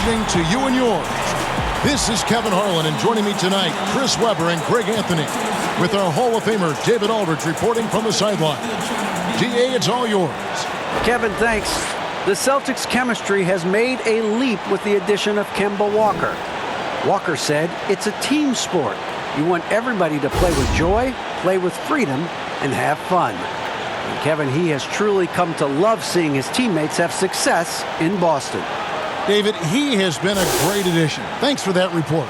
evening to you and yours. This is Kevin Harlan, and joining me tonight, Chris Webber and Greg Anthony, with our Hall of Famer David Aldridge reporting from the sideline. GA, it's all yours. Kevin, thanks. The Celtics' chemistry has made a leap with the addition of Kemba Walker. Walker said it's a team sport. You want everybody to play with joy, play with freedom, and have fun. And Kevin, he has truly come to love seeing his teammates have success in Boston. David, he has been a great addition. Thanks for that report.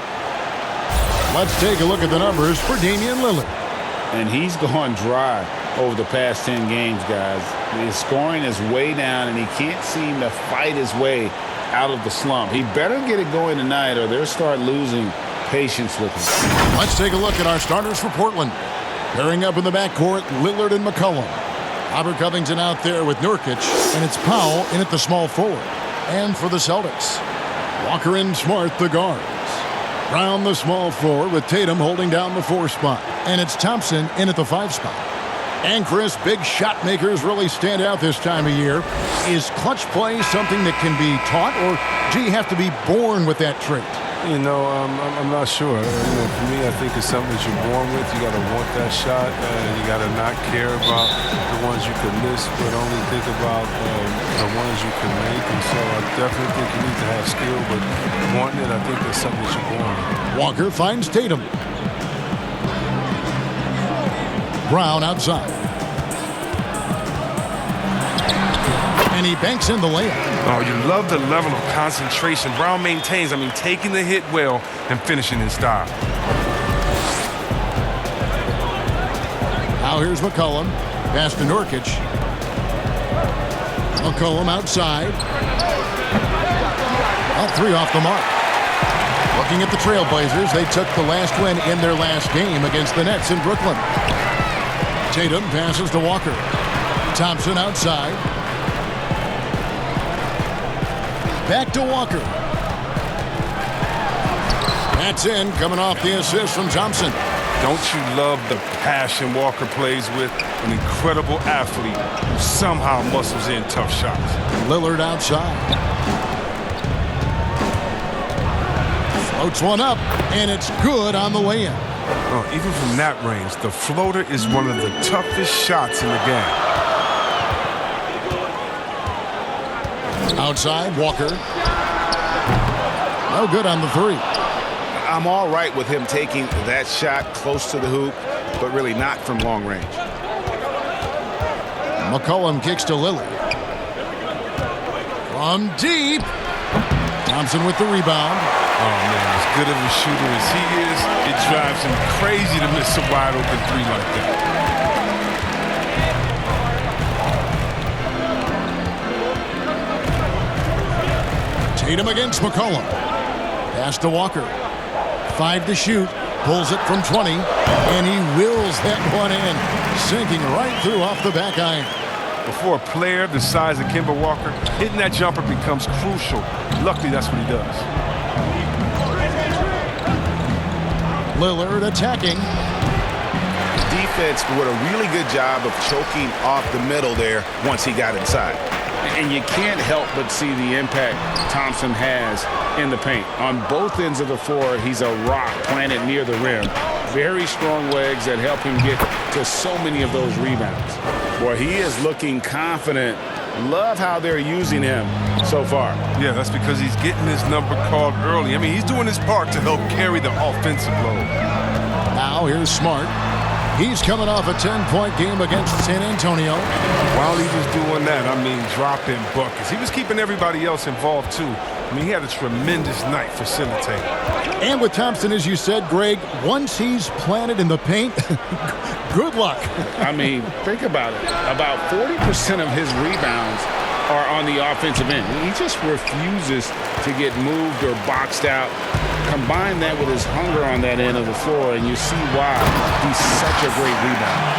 Let's take a look at the numbers for Damian Lillard. And he's gone dry over the past 10 games, guys. His scoring is way down, and he can't seem to fight his way out of the slump. He better get it going tonight, or they'll start losing patience with him. Let's take a look at our starters for Portland. Pairing up in the backcourt, Lillard and McCollum. Robert Covington out there with Nurkic, and it's Powell in at the small forward. And for the Celtics, Walker and Smart, the guards. Brown, the small forward, with Tatum holding down the 4 spot. And it's Thompson in at the 5 spot. And Chris, big shot makers really stand out this time of year. Is clutch play something that can be taught, or do you have to be born with that trait? You know, I'm not sure. For me, I think it's something that you're born with. You got to want that shot. You got to not care about the ones you could miss, but only think about the ones you can make. And so I definitely think you need to have skill, but wanting it, I think that's something that you're born with. Walker finds Tatum. Brown outside. And he banks in the layup. Oh, you love the level of concentration Brown maintains. I mean, taking the hit well and finishing in style. Now here's McCollum. Pass to Nurkic. McCollum outside. All 3 off the mark. Looking at the Trailblazers, they took the last win in their last game against the Nets in Brooklyn. Tatum passes to Walker. Thompson outside. Back to Walker. That's in, coming off the assist from Thompson. Don't you love the passion Walker plays with? An incredible athlete who somehow muscles in tough shots. Lillard outside. Floats one up, and it's good on the way in. Oh, even from that range, the floater is one of the toughest shots in the game. Outside, Walker. No good on the 3. I'm all right with him taking that shot close to the hoop, but really not from long range. McCollum kicks to Lillard. From deep. Thompson with the rebound. Oh, man, as good of a shooter as he is, it drives him crazy to miss a wide-open 3 like that. Tatum against McCollum. Pass to Walker. 5 to shoot. Pulls it from 20. And he wills that one in. Sinking right through off the back iron. For a player the size of Kemba Walker, hitting that jumper becomes crucial. Luckily, that's what he does. Lillard attacking. Defense did a really good job of choking off the middle there once he got inside. And you can't help but see the impact Thompson has in the paint. On both ends of the floor, he's a rock planted near the rim. Very strong legs that help him get to so many of those rebounds. Boy, he is looking confident. Love how they're using him so far. Yeah, that's because he's getting his number called early. I mean, he's doing his part to help carry the offensive load. Now here's Smart. He's coming off a 10-point game against San Antonio. While he was doing that, I mean, dropping buckets. He was keeping everybody else involved, too. I mean, he had a tremendous night facilitating. And with Thompson, as you said, Greg, once he's planted in the paint, good luck. I mean, think about it. About 40% of his rebounds are on the offensive end. He just refuses to get moved or boxed out. Combine that with his hunger on that end of the floor, and you see why he's such a great rebounder.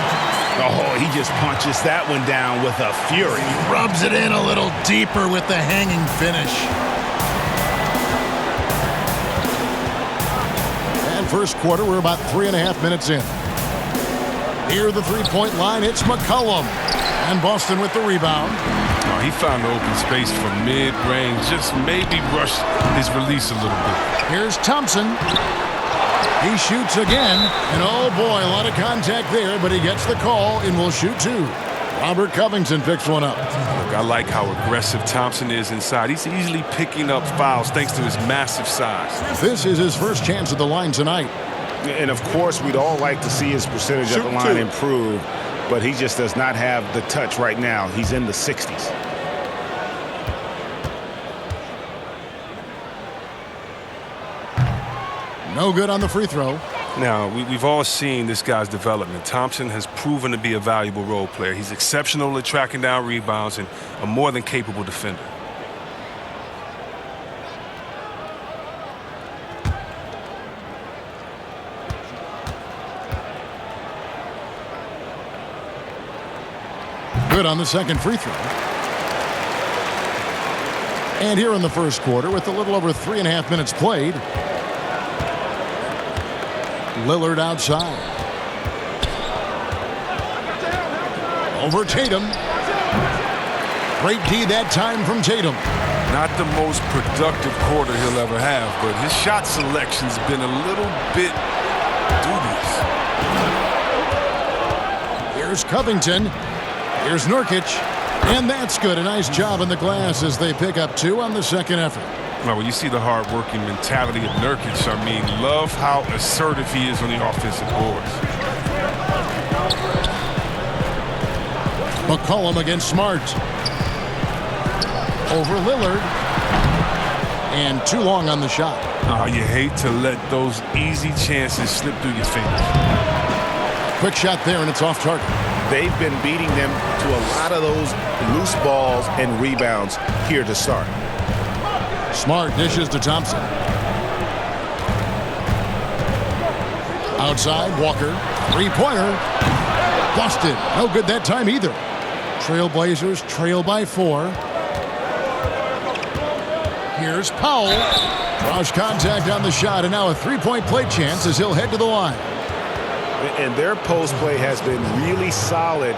Oh, he just punches that one down with a fury. He rubs it in a little deeper with the hanging finish. And first quarter, we're about 3.5 minutes in. Near the three-point line, it's McCollum. And Boston with the rebound. Oh, he found the open space from mid-range, just maybe rushed his release a little bit. Here's Thompson. He shoots again, and oh boy, a lot of contact there, but he gets the call and will shoot two. Robert Covington picks one up. Look, I like how aggressive Thompson is inside. He's easily picking up fouls thanks to his massive size. This is his first chance at the line tonight. And of course, we'd all like to see his percentage at the line improve, but he just does not have the touch right now. He's in the 60s. No good on the free throw. Now, we've all seen this guy's development. Thompson has proven to be a valuable role player. He's exceptional at tracking down rebounds and a more than capable defender. Good on the second free throw. And here in the first quarter, with a little over 3.5 minutes played, Lillard outside. Over Tatum. Great D that time from Tatum. Not the most productive quarter he'll ever have, but his shot selection's been a little bit dubious. Here's Covington. Here's Nurkic. And that's good. A nice job in the glass as they pick up two on the second effort. Well, when you see the hard-working mentality of Nurkic, I mean, love how assertive he is on the offensive boards. McCollum against Smart. Over Lillard. And too long on the shot. Oh, you hate to let those easy chances slip through your fingers. Quick shot there, and it's off target. They've been beating them to a lot of those loose balls and rebounds here to start. Smart dishes to Thompson. Outside, Walker. Three-pointer. Busted. No good that time either. Trailblazers trail by 4. Here's Powell. Draws contact on the shot, and now a three-point play chance as he'll head to the line. And their post play has been really solid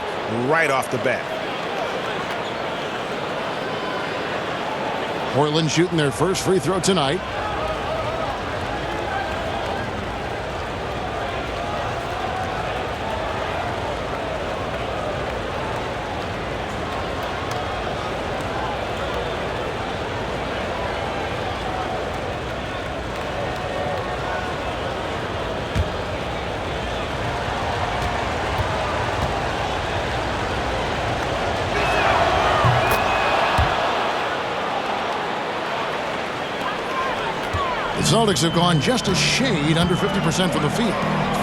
right off the bat. Portland shooting their first free throw tonight. The Celtics have gone just a shade under 50% from the field.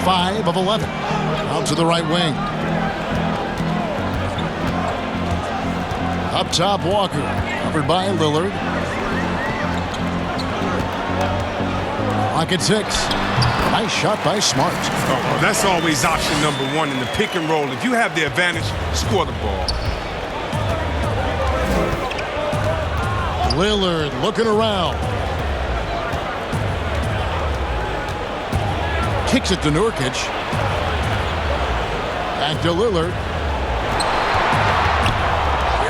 5 of 11. Out to the right wing. Up top, Walker. Covered by Lillard. Clock at 6. Nice shot by Smart. Oh, that's always option number one in the pick and roll. If you have the advantage, score the ball. Lillard looking around. Kicks it to Nurkic. Back to Lillard.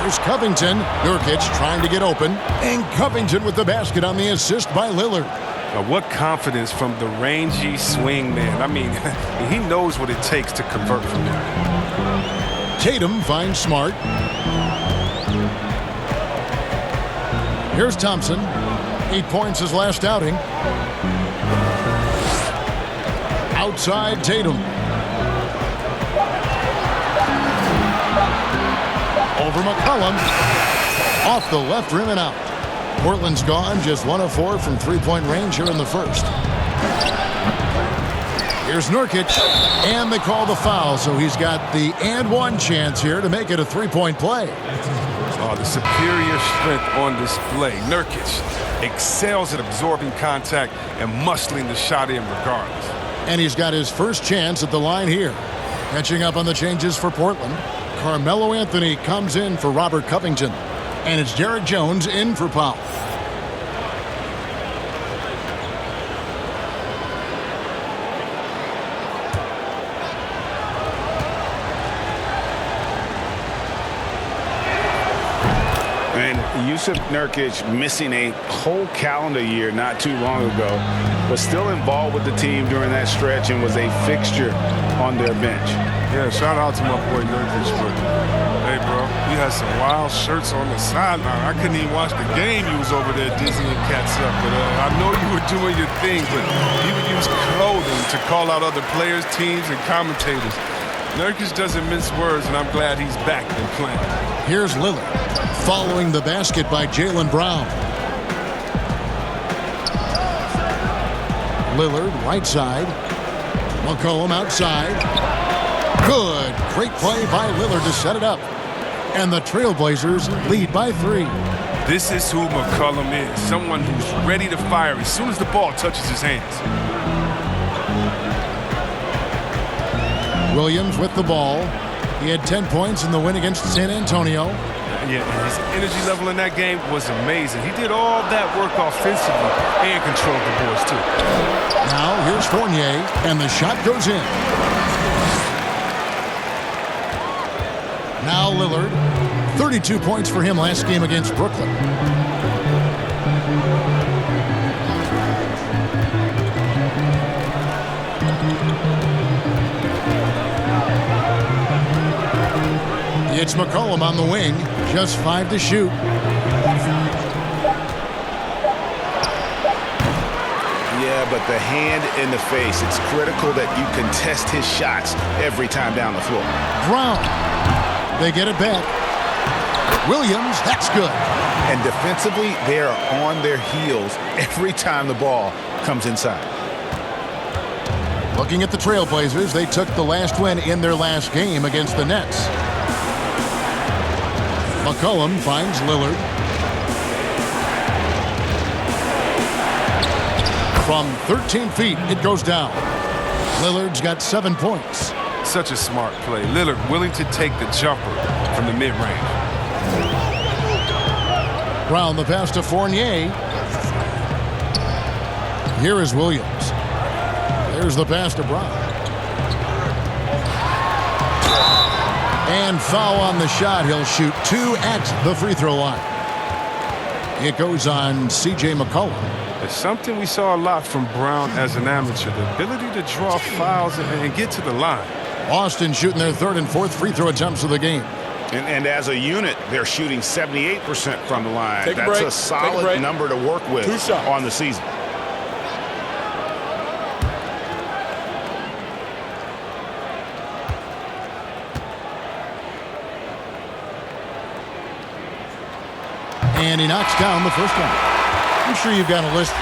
Here's Covington. Nurkic trying to get open. And Covington with the basket on the assist by Lillard. Now, what confidence from the rangy swing man. I mean, he knows what it takes to convert from there. Tatum finds Smart. Here's Thompson. 8 points his last outing. Outside Tatum. Over McCollum. Off the left rim and out. Portland's gone just 1 of 4 from three-point range here in the first. Here's Nurkic. And they call the foul, so he's got the and one chance here to make it a three-point play. Oh, the superior strength on display. Nurkic excels at absorbing contact and muscling the shot in regardless. And he's got his first chance at the line here. Catching up on the changes for Portland. Carmelo Anthony comes in for Robert Covington. And it's Derek Jones in for Powell. Yusuf Nurkic, missing a whole calendar year not too long ago, was still involved with the team during that stretch and was a fixture on their bench. Yeah, shout out to my boy Nurkic. But hey, bro, you had some wild shirts on the sideline. I couldn't even watch the game. You was over there dizzying cats up. But I know you were doing your thing, but you would use clothing to call out other players, teams, and commentators. Nurkic doesn't mince words, and I'm glad he's back and playing. Here's Lillard, following the basket by Jaylen Brown. Lillard, right side. McCollum outside. Good. Great play by Lillard to set it up. And the Trailblazers lead by 3. This is who McCollum is, someone who's ready to fire as soon as the ball touches his hands. Williams with the ball. He had 10 points in the win against San Antonio. Yeah, and his energy level in that game was amazing. He did all that work offensively and controlled the boards, too. Now, here's Fournier, and the shot goes in. Now Lillard. 32 points for him last game against Brooklyn. It's McCollum on the wing. Just 5 to shoot. Yeah, but the hand in the face. It's critical that you contest his shots every time down the floor. Brown. They get it back. Williams, that's good. And defensively, they are on their heels every time the ball comes inside. Looking at the Trailblazers, they took the last win in their last game against the Nets. McCollum finds Lillard. From 13 feet, it goes down. Lillard's got 7 points. Such a smart play. Lillard willing to take the jumper from the mid-range. Brown the pass to Fournier. Here is Williams. There's the pass to Brown. And foul on the shot. He'll shoot 2 at the free throw line. It goes on C.J. McCollum. It's something we saw a lot from Brown as an amateur, the ability to draw fouls and get to the line. Boston shooting their 3rd and 4th free throw attempts of the game. And as a unit, they're shooting 78% from the line. Take a That's break. a solid number to work with 2 shots on the season. And he knocks down the first one. I'm sure you've got a list,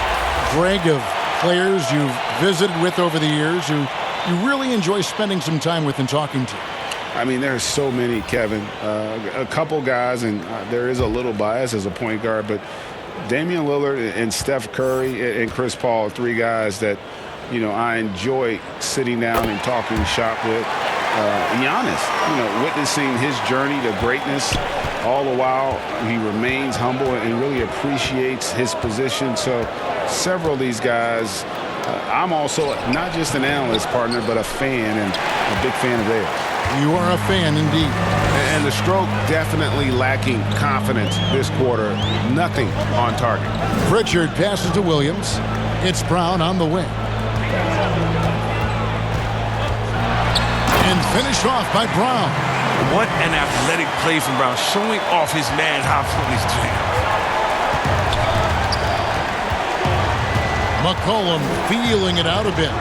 Greg, of players you've visited with over the years who you really enjoy spending some time with and talking to. I mean, there's so many, Kevin. A couple guys, and there is a little bias as a point guard, but Damian Lillard and Steph Curry and Chris Paul are 3 guys that, you know, I enjoy sitting down and talking shop with. Giannis, you know, witnessing his journey to greatness. All the while, he remains humble and really appreciates his position. So several of these guys, I'm also not just an analyst partner, but a fan and a big fan of theirs. You are a fan indeed. And the stroke definitely lacking confidence this quarter. Nothing on target. Pritchard passes to Williams. It's Brown on the wing. And finished off by Brown. What an athletic play from Brown, showing off his man-high from his jam. McCollum feeling it out a bit.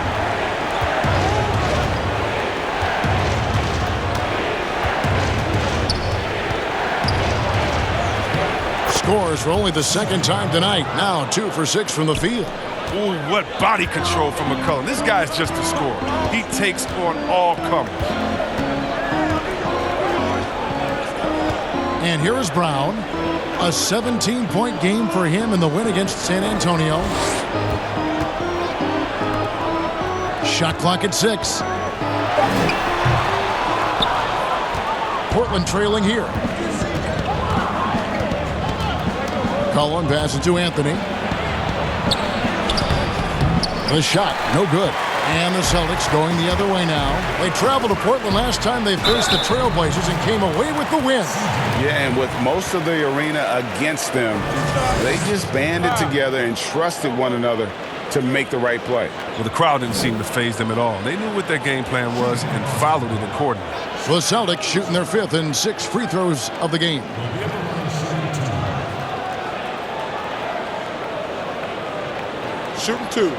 Scores for only the 2nd time tonight. Now 2 for 6 from the field. Ooh, what body control from McCollum. This guy's just a scorer. He takes on all comers. And here is Brown. A 17-point game for him in the win against San Antonio. Shot clock at 6. Portland trailing here. Cullen passes to Anthony. The shot, no good. And the Celtics going the other way now. They traveled to Portland last time they faced the Trailblazers and came away with the win. Yeah, and with most of the arena against them, they just banded together and trusted one another to make the right play. Well, the crowd didn't seem to faze them at all. They knew what their game plan was and followed it accordingly. The Celtics shooting their 5th and 6th free throws of the game. Shooting 2.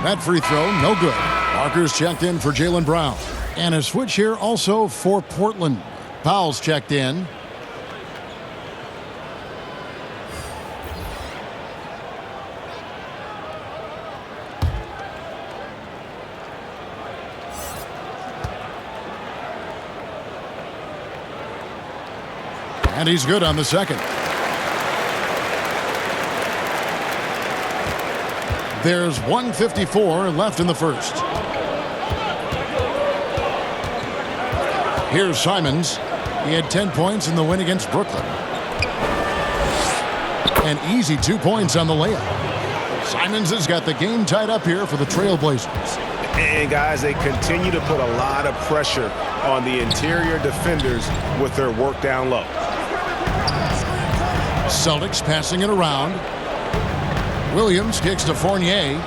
That free throw, no good. Parker's checked in for Jaylen Brown. And a switch here also for Portland. Powell's checked in. And he's good on the second. There's 1:54 left in the first. Here's Simons. He had 10 points in the win against Brooklyn. An easy 2 points on the layup. Simons has got the game tied up here for the Trailblazers. And guys, they continue to put a lot of pressure on the interior defenders with their work down low. Celtics passing it around. Williams kicks to Fournier.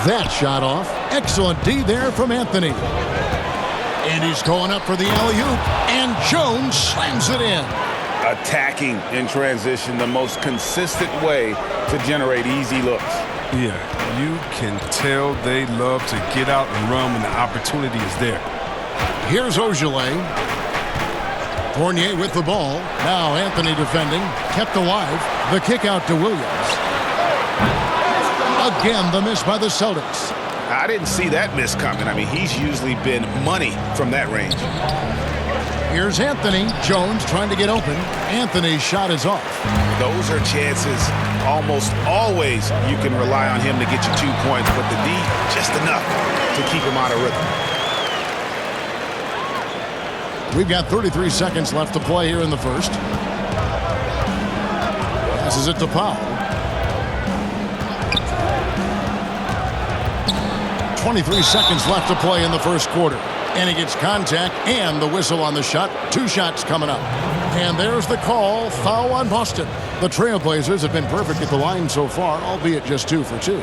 That shot off. Excellent D there from Anthony. And he's going up for the alley-oop. And Jones slams it in. Attacking in transition, the most consistent way to generate easy looks. Yeah, you can tell they love to get out and run when the opportunity is there. Here's Ogilvy. Fournier with the ball. Now Anthony defending. Kept alive. The kick out to Williams. Again, the miss by the Celtics. I didn't see that miss coming. I mean, he's usually been money from that range. Here's Anthony. Jones trying to get open. Anthony's shot is off. Those are chances almost always you can rely on him to get you 2 points, but the D, just enough to keep him out of rhythm. We've got 33 seconds left to play here in the first. Passes it to Powell. 23 seconds left to play in the first quarter. And he gets contact and the whistle on the shot. 2 shots coming up. And there's the call. Foul on Boston. The Trailblazers have been perfect at the line so far, albeit just 2 for 2.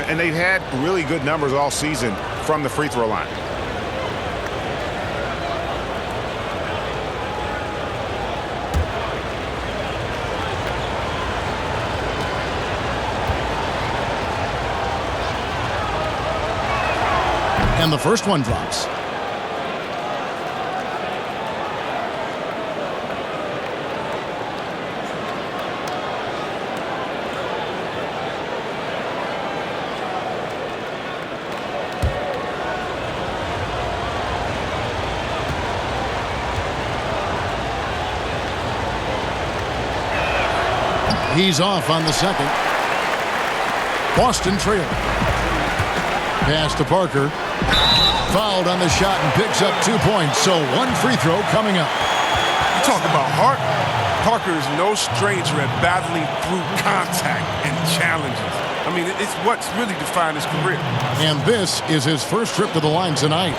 And they've had really good numbers all season from the free throw line. And the first one drops. He's off on the second. Boston trailing. Pass to Parker. Fouled on the shot and picks up 2 points. So 1 free throw coming up. You talk about heart. Parker is no stranger at battling through contact and challenges. I mean, it's what's really defined his career. And this is his first trip to the line tonight.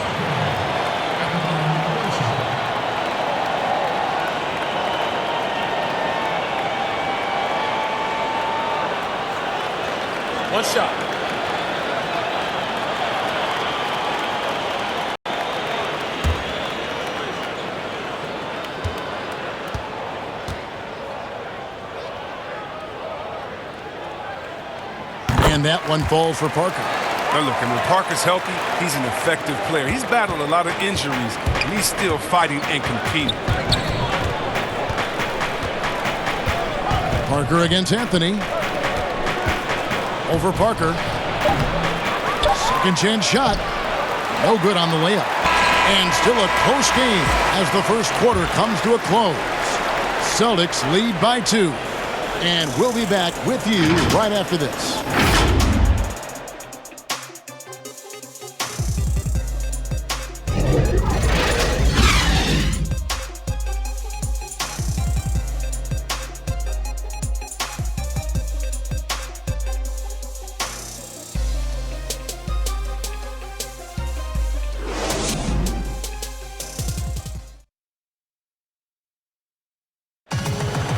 One shot. And that one falls for Parker. Now look, and when Parker's healthy, he's an effective player. He's battled a lot of injuries, and he's still fighting and competing. Parker against Anthony. Over Parker. Second chance shot. No good on the layup. And still a close game as the first quarter comes to a close. Celtics lead by 2. And we'll be back with you right after this.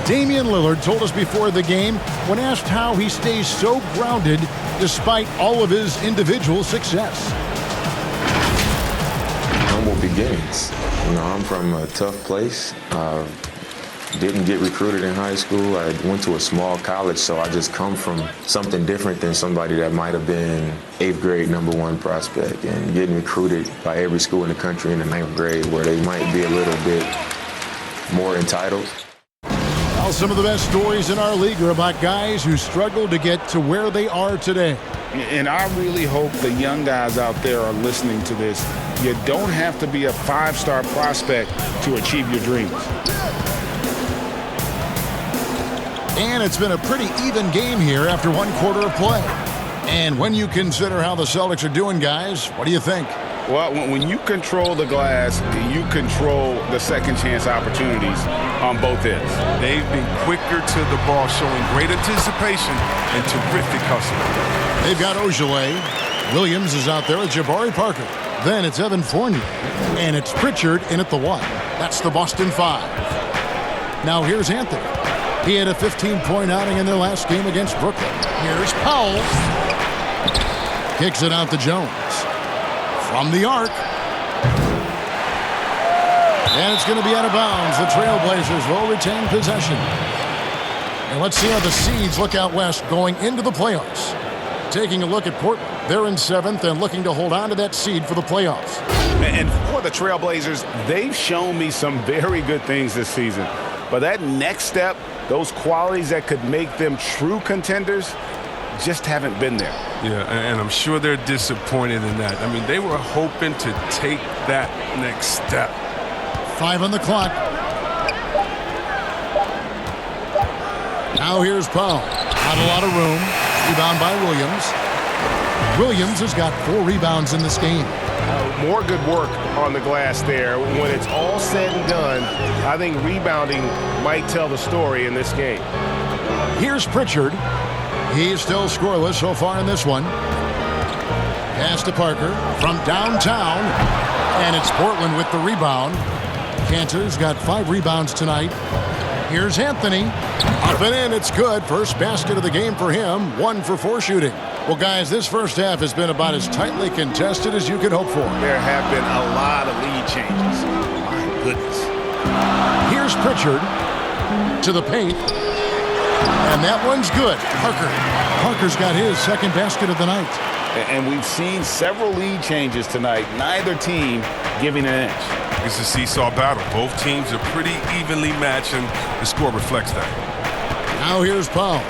Damian Lillard told us before the game when asked how he stays so grounded despite all of his individual success. Humble beginnings. You know, I'm from a tough place. Didn't get recruited in high school. I went to a small college, so I just come from something different than somebody that might have been 8th grade #1 prospect and getting recruited by every school in the country in the 9th grade where they might be a little bit more entitled. Well, some of the best stories in our league are about guys who struggled to get to where they are today. And I really hope the young guys out there are listening to this. You don't have to be a 5-star prospect to achieve your dreams. And it's been a pretty even game here after 1 quarter of play. And when you consider how the Celtics are doing, guys, what do you think? Well, when you control the glass, you control the second chance opportunities on both ends. They've been quicker to the ball, showing great anticipation and terrific hustle. They've got Ojale. Williams is out there with Jabari Parker. Then it's Evan Fournier. And it's Pritchard in at the 1. That's the Boston 5. Now here's Anthony. He had a 15-point outing in their last game against Brooklyn. Here's Powell. Kicks it out to Jones. From the arc. And it's going to be out of bounds. The Trailblazers will retain possession. And let's see how the Seeds look out west going into the playoffs. Taking a look at Portland. They're in 7th and looking to hold on to that seed for the playoffs. And for the Trailblazers, they've shown me some very good things this season. But that next step, those qualities that could make them true contenders, just haven't been there. Yeah, and I'm sure they're disappointed in that. I mean, they were hoping to take that next step. 5 on the clock. Now here's Powell. Not a lot of room. Rebound by Williams. Williams has got 4 rebounds in this game. More good work on the glass there. When it's all said and done, I think rebounding might tell the story in this game. Here's Pritchard. He's still scoreless so far in this one. Pass to Parker from downtown. And it's Portland with the rebound. Cantor's got 5 rebounds tonight. Here's Anthony. Up and in, it's good. First basket of the game for him. 1 for 4 shooting. Well, guys, this first half has been about as tightly contested as you could hope for. There have been a lot of lead changes. My goodness. Here's Pritchard to the paint. And that one's good. Parker's got his second basket of the night. And we've seen several lead changes tonight. Neither team giving an inch. It's a seesaw battle. Both teams are pretty evenly matched, and the score reflects that. Now here's Powell.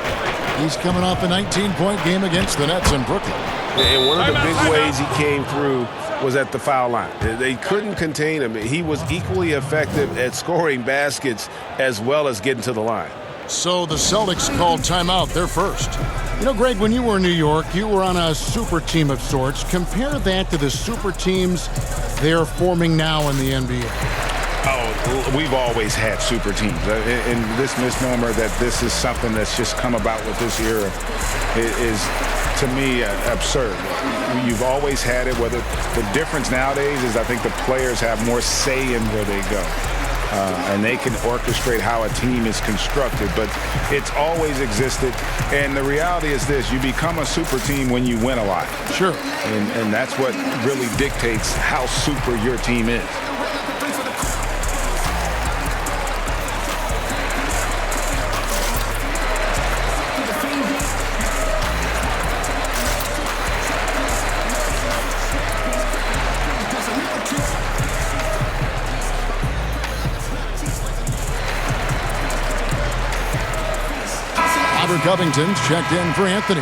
He's coming off a 19-point game against the Nets in Brooklyn. And one of the big ways he came through was at the foul line. They couldn't contain him. He was equally effective at scoring baskets as well as getting to the line. So the Celtics called timeout. They're first. You know, Greg, when you were in New York, you were on a super team of sorts. Compare that to the super teams they're forming now in the NBA. Oh, we've always had super teams. And this misnomer that this is something that's just come about with this era is, to me, absurd. You've always had it. Whether the difference nowadays is I think the players have more say in where they go. And they can orchestrate how a team is constructed, but it's always existed. And the reality is this: you become a super team when you win a lot. Sure. And that's what really dictates how super your team is. Covington's checked in for Anthony.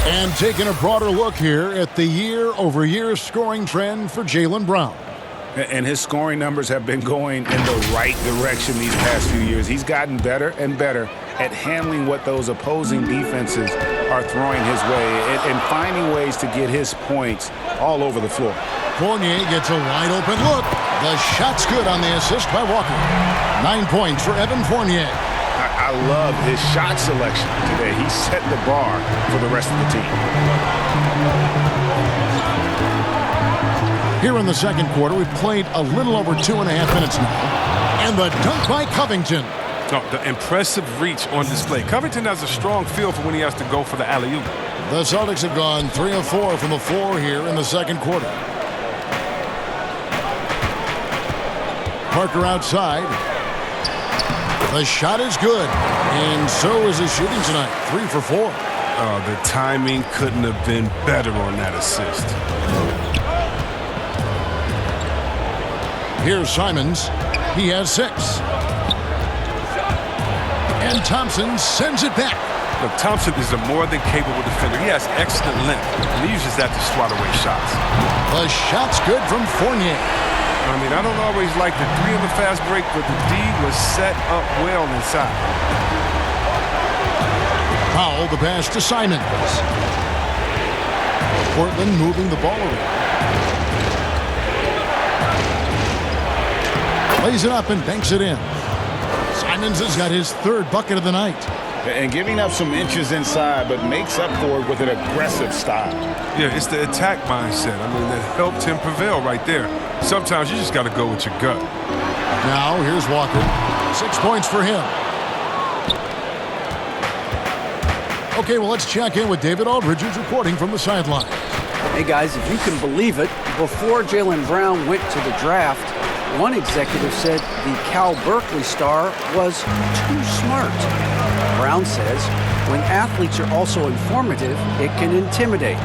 And taking a broader look here at the year-over-year scoring trend for Jaylen Brown. And his scoring numbers have been going in the right direction these past few years. He's gotten better and better at handling what those opposing defenses are throwing his way and finding ways to get his points all over the floor. Fournier gets a wide-open look. The shot's good on the assist by Walker. 9 points for Evan Fournier. I love his shot selection today. He set the bar for the rest of the team. Here in the second quarter, we've played a little over 2.5 minutes now. And the dunk by Covington. The impressive reach on display. Covington has a strong feel for when he has to go for the alley-oop. The Celtics have gone 3 of 4 from the floor here in the second quarter. Parker outside. The shot is good, and so is his shooting tonight. 3 for 4. The timing couldn't have been better on that assist. Here's Simons. He has 6. And Thompson sends it back. Look, Thompson is a more than capable defender. He has excellent length, and he uses that to swat away shots. The shot's good from Fournier. I mean, I don't always like the 3 on the fast break, but the D was set up well inside. Powell, the pass to Simons. Portland moving the ball around. Lays it up and banks it in. Simons has got his 3rd bucket of the night. And giving up some inches inside, but makes up for it with an aggressive style. Yeah, it's the attack mindset. I mean, that helped him prevail right there. Sometimes you just got to go with your gut. Now, here's Walker. 6 points for him. Okay, well, let's check in with David Aldridge, who's reporting from the sideline. Hey, guys, if you can believe it, before Jaylen Brown went to the draft, one executive said the Cal Berkeley star was too smart. Brown says when athletes are also informative, it can intimidate.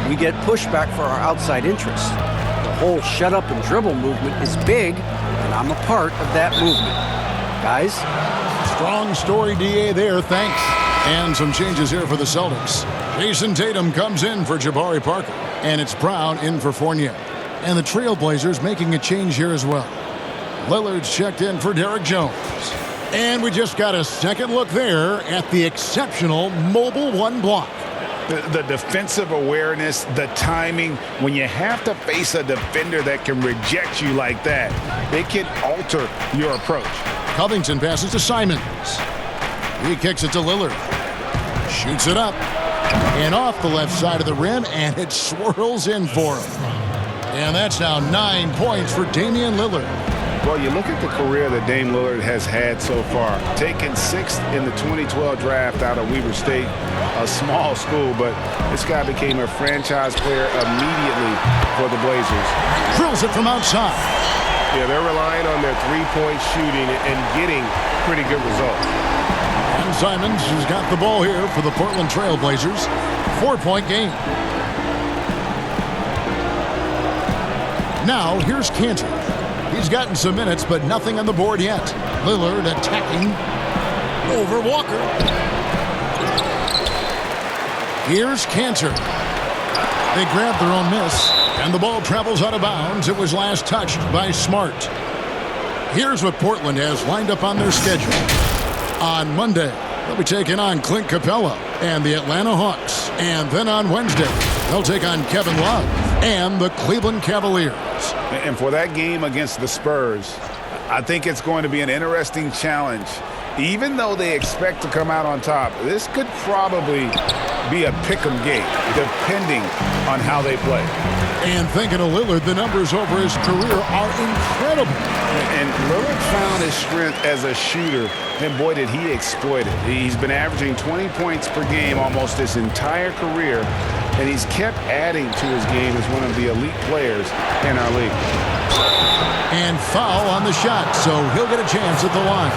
We get pushback for our outside interests. The whole shut up and dribble movement is big, and I'm a part of that movement. Guys? Strong story, DA, there. Thanks. And some changes here for the Celtics. Jason Tatum comes in for Jabari Parker, and it's Brown in for Fournier. And the Trailblazers making a change here as well. Lillard's checked in for Derek Jones. And we just got a second look there at the exceptional mobile 1 block. The defensive awareness, the timing, when you have to face a defender that can reject you like that, it can alter your approach. Covington passes to Simons. He kicks it to Lillard. Shoots it up. And off the left side of the rim, and it swirls in for him. And that's now 9 points for Damian Lillard. Well, you look at the career that Dame Lillard has had so far. Taken 6th in the 2012 draft out of Weber State, a small school, but this guy became a franchise player immediately for the Blazers. Drills it from outside. Yeah, they're relying on their 3-point shooting and getting pretty good results. And Simons has got the ball here for the Portland Trailblazers. 4-point game. Now, here's Cantor. He's gotten some minutes, but nothing on the board yet. Lillard attacking over Walker. Here's Cantor. They grab their own miss, and the ball travels out of bounds. It was last touched by Smart. Here's what Portland has lined up on their schedule. On Monday, they'll be taking on Clint Capella and the Atlanta Hawks. And then on Wednesday, they'll take on Kevin Love and the Cleveland Cavaliers. And for that game against the Spurs, I think it's going to be an interesting challenge. Even though they expect to come out on top, this could probably be a pick-em game, depending on how they play. And thinking of Lillard, the numbers over his career are incredible. And Lillard found his strength as a shooter, and boy, did he exploit it. He's been averaging 20 points per game almost his entire career, and he's kept adding to his game as one of the elite players in our league. And foul on the shot, so he'll get a chance at the line.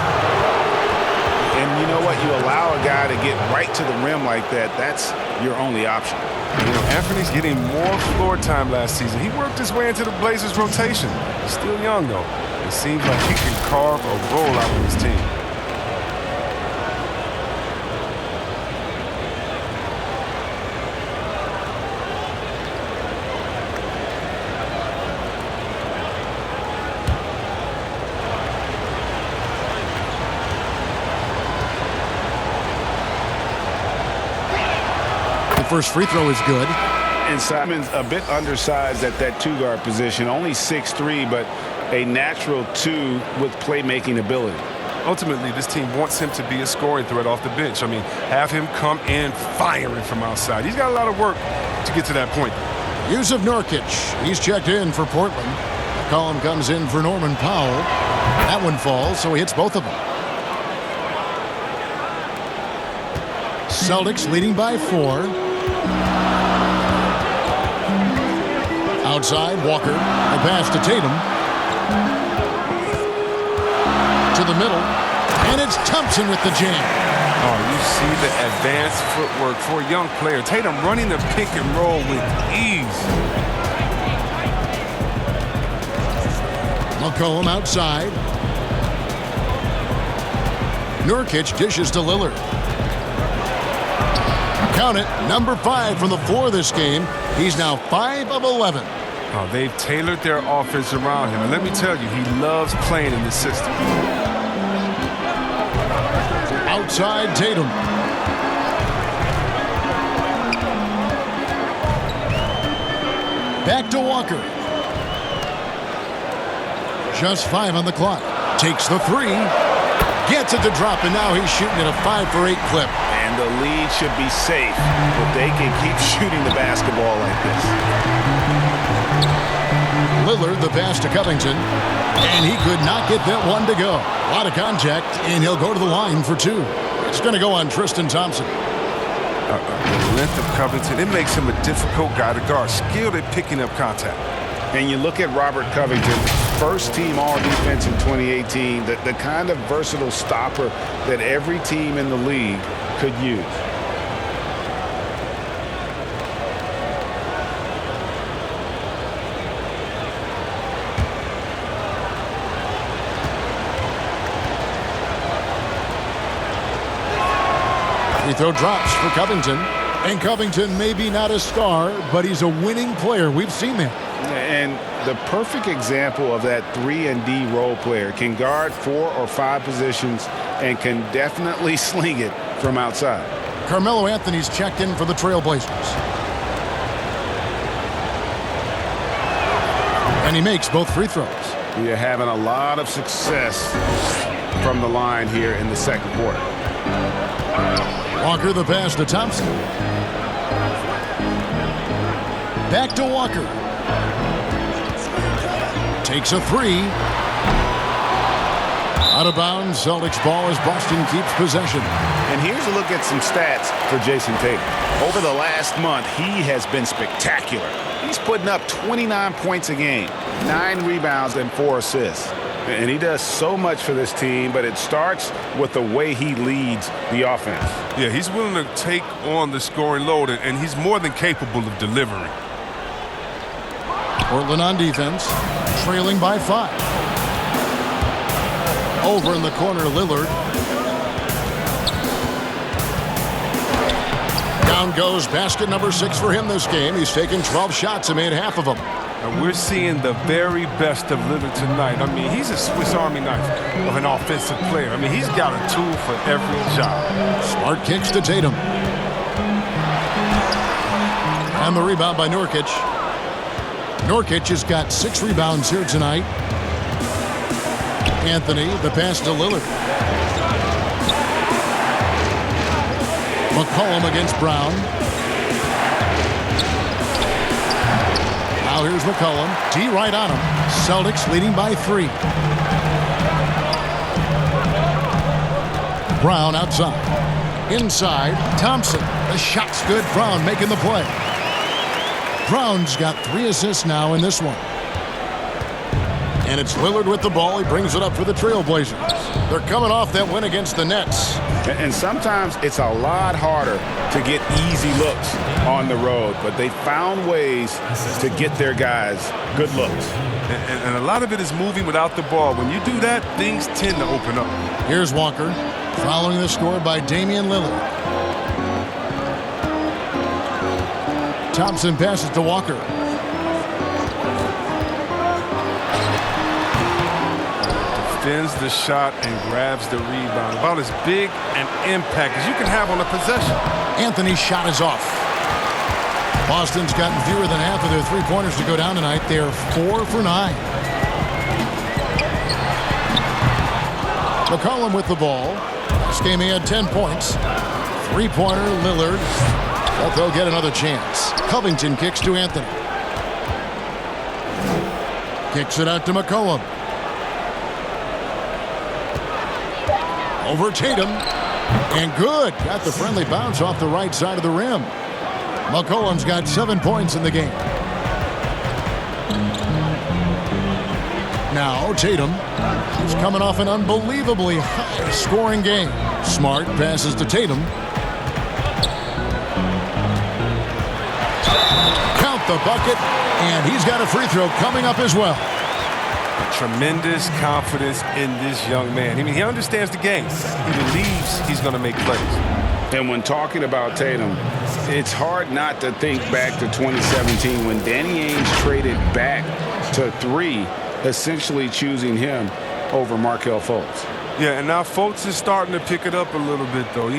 And you know what? You allow a guy to get right to the rim like that, that's your only option. You know, Anthony's getting more floor time last season. He worked his way into the Blazers' rotation. He's still young, though. It seems like he can carve a role out on his team. First free throw is good. And Simon's a bit undersized at that 2-guard position, only 6'3", but a natural 2 with playmaking ability. Ultimately, this team wants him to be a scoring threat off the bench. I mean, have him come in firing from outside. He's got a lot of work to get to that point. Yusuf Nurkic, he's checked in for Portland. The column comes in for Norman Powell. That one falls, so he hits both of them. Celtics leading by 4. Outside, Walker. The pass to Tatum. To the middle. And it's Thompson with the jam. Oh, you see the advanced footwork for a young player. Tatum running the pick and roll with ease. McCollum outside. Nurkic dishes to Lillard. Count it, number 5 from the floor this game. He's now 5 of 11. Oh, they've tailored their offense around him. And let me tell you, he loves playing in this system. Outside Tatum. Back to Walker. Just 5 on the clock. Takes the 3. Gets it to drop, and now he's shooting at a 5 for 8 clip. And the lead should be safe if they can keep shooting the basketball like this. Lillard, the pass to Covington. And he could not get that one to go. A lot of contact, and he'll go to the line for 2. It's going to go on Tristan Thompson. The length of Covington, it makes him a difficult guy to guard. Skilled at picking up contact. And you look at Robert Covington, first team all-defense in 2018, the kind of versatile stopper that every team in the league could use. Free throw drops for Covington. And Covington may be not a star, but he's a winning player. We've seen that. And the perfect example of that 3-and-D role player. Can guard 4 or 5 positions and can definitely sling it from outside. Carmelo Anthony's checked in for the Trailblazers. And he makes both free throws. You're having a lot of success from the line here in the second quarter. Walker, the pass to Thompson. Back to Walker. Takes a 3. Out of bounds. Celtics ball as Boston keeps possession. And here's a look at some stats for Jason Tatum. Over the last month, he has been spectacular. He's putting up 29 points a game, 9 rebounds, and 4 assists. And he does so much for this team, but it starts with the way he leads the offense. Yeah, he's willing to take on the scoring load, and he's more than capable of delivering. Portland on defense, trailing by 5. Over in the corner, Lillard. Down goes basket number 6 for him this game. He's taken 12 shots and made half of them. And we're seeing the very best of Lillard tonight. I mean, he's a Swiss Army knife of an offensive player. I mean, he's got a tool for every job. Smart kicks to Tatum. And the rebound by Nurkic. Nurkic has got 6 rebounds here tonight. Anthony, the pass to Lillard. McCollum against Brown. Now here's McCollum. D right on him. Celtics leading by 3. Brown outside. Inside, Thompson. The shot's good. Brown making the play. Brown's got 3 assists now in this one. And it's Lillard with the ball. He brings it up for the Trailblazers. They're coming off that win against the Nets. And sometimes it's a lot harder to get easy looks on the road, but they found ways to get their guys good looks. And a lot of it is moving without the ball. When you do that, things tend to open up. Here's Walker, following the score by Damian Lillard. Thompson passes to Walker. Defends the shot and grabs the rebound. About as big an impact as you can have on a possession. Anthony's shot is off. Boston's gotten fewer than half of their 3-pointers to go down tonight. They're 4 for 9. McCollum with the ball. This game he had 10 points. 3-pointer, Lillard. But they'll get another chance. Covington kicks to Anthony. Kicks it out to McCollum. Over Tatum. And good. Got the friendly bounce off the right side of the rim. McCollum's got 7 points in the game. Now Tatum. He's coming off an unbelievably high-scoring game. Smart passes to Tatum. Count the bucket, and he's got a free throw coming up as well. Tremendous confidence in this young man. I mean, he understands the game. He believes he's going to make plays. And when talking about Tatum, it's hard not to think back to 2017 when Danny Ainge traded back to 3, essentially choosing him over Markelle Fultz. Yeah, and now Fultz is starting to pick it up a little bit, though.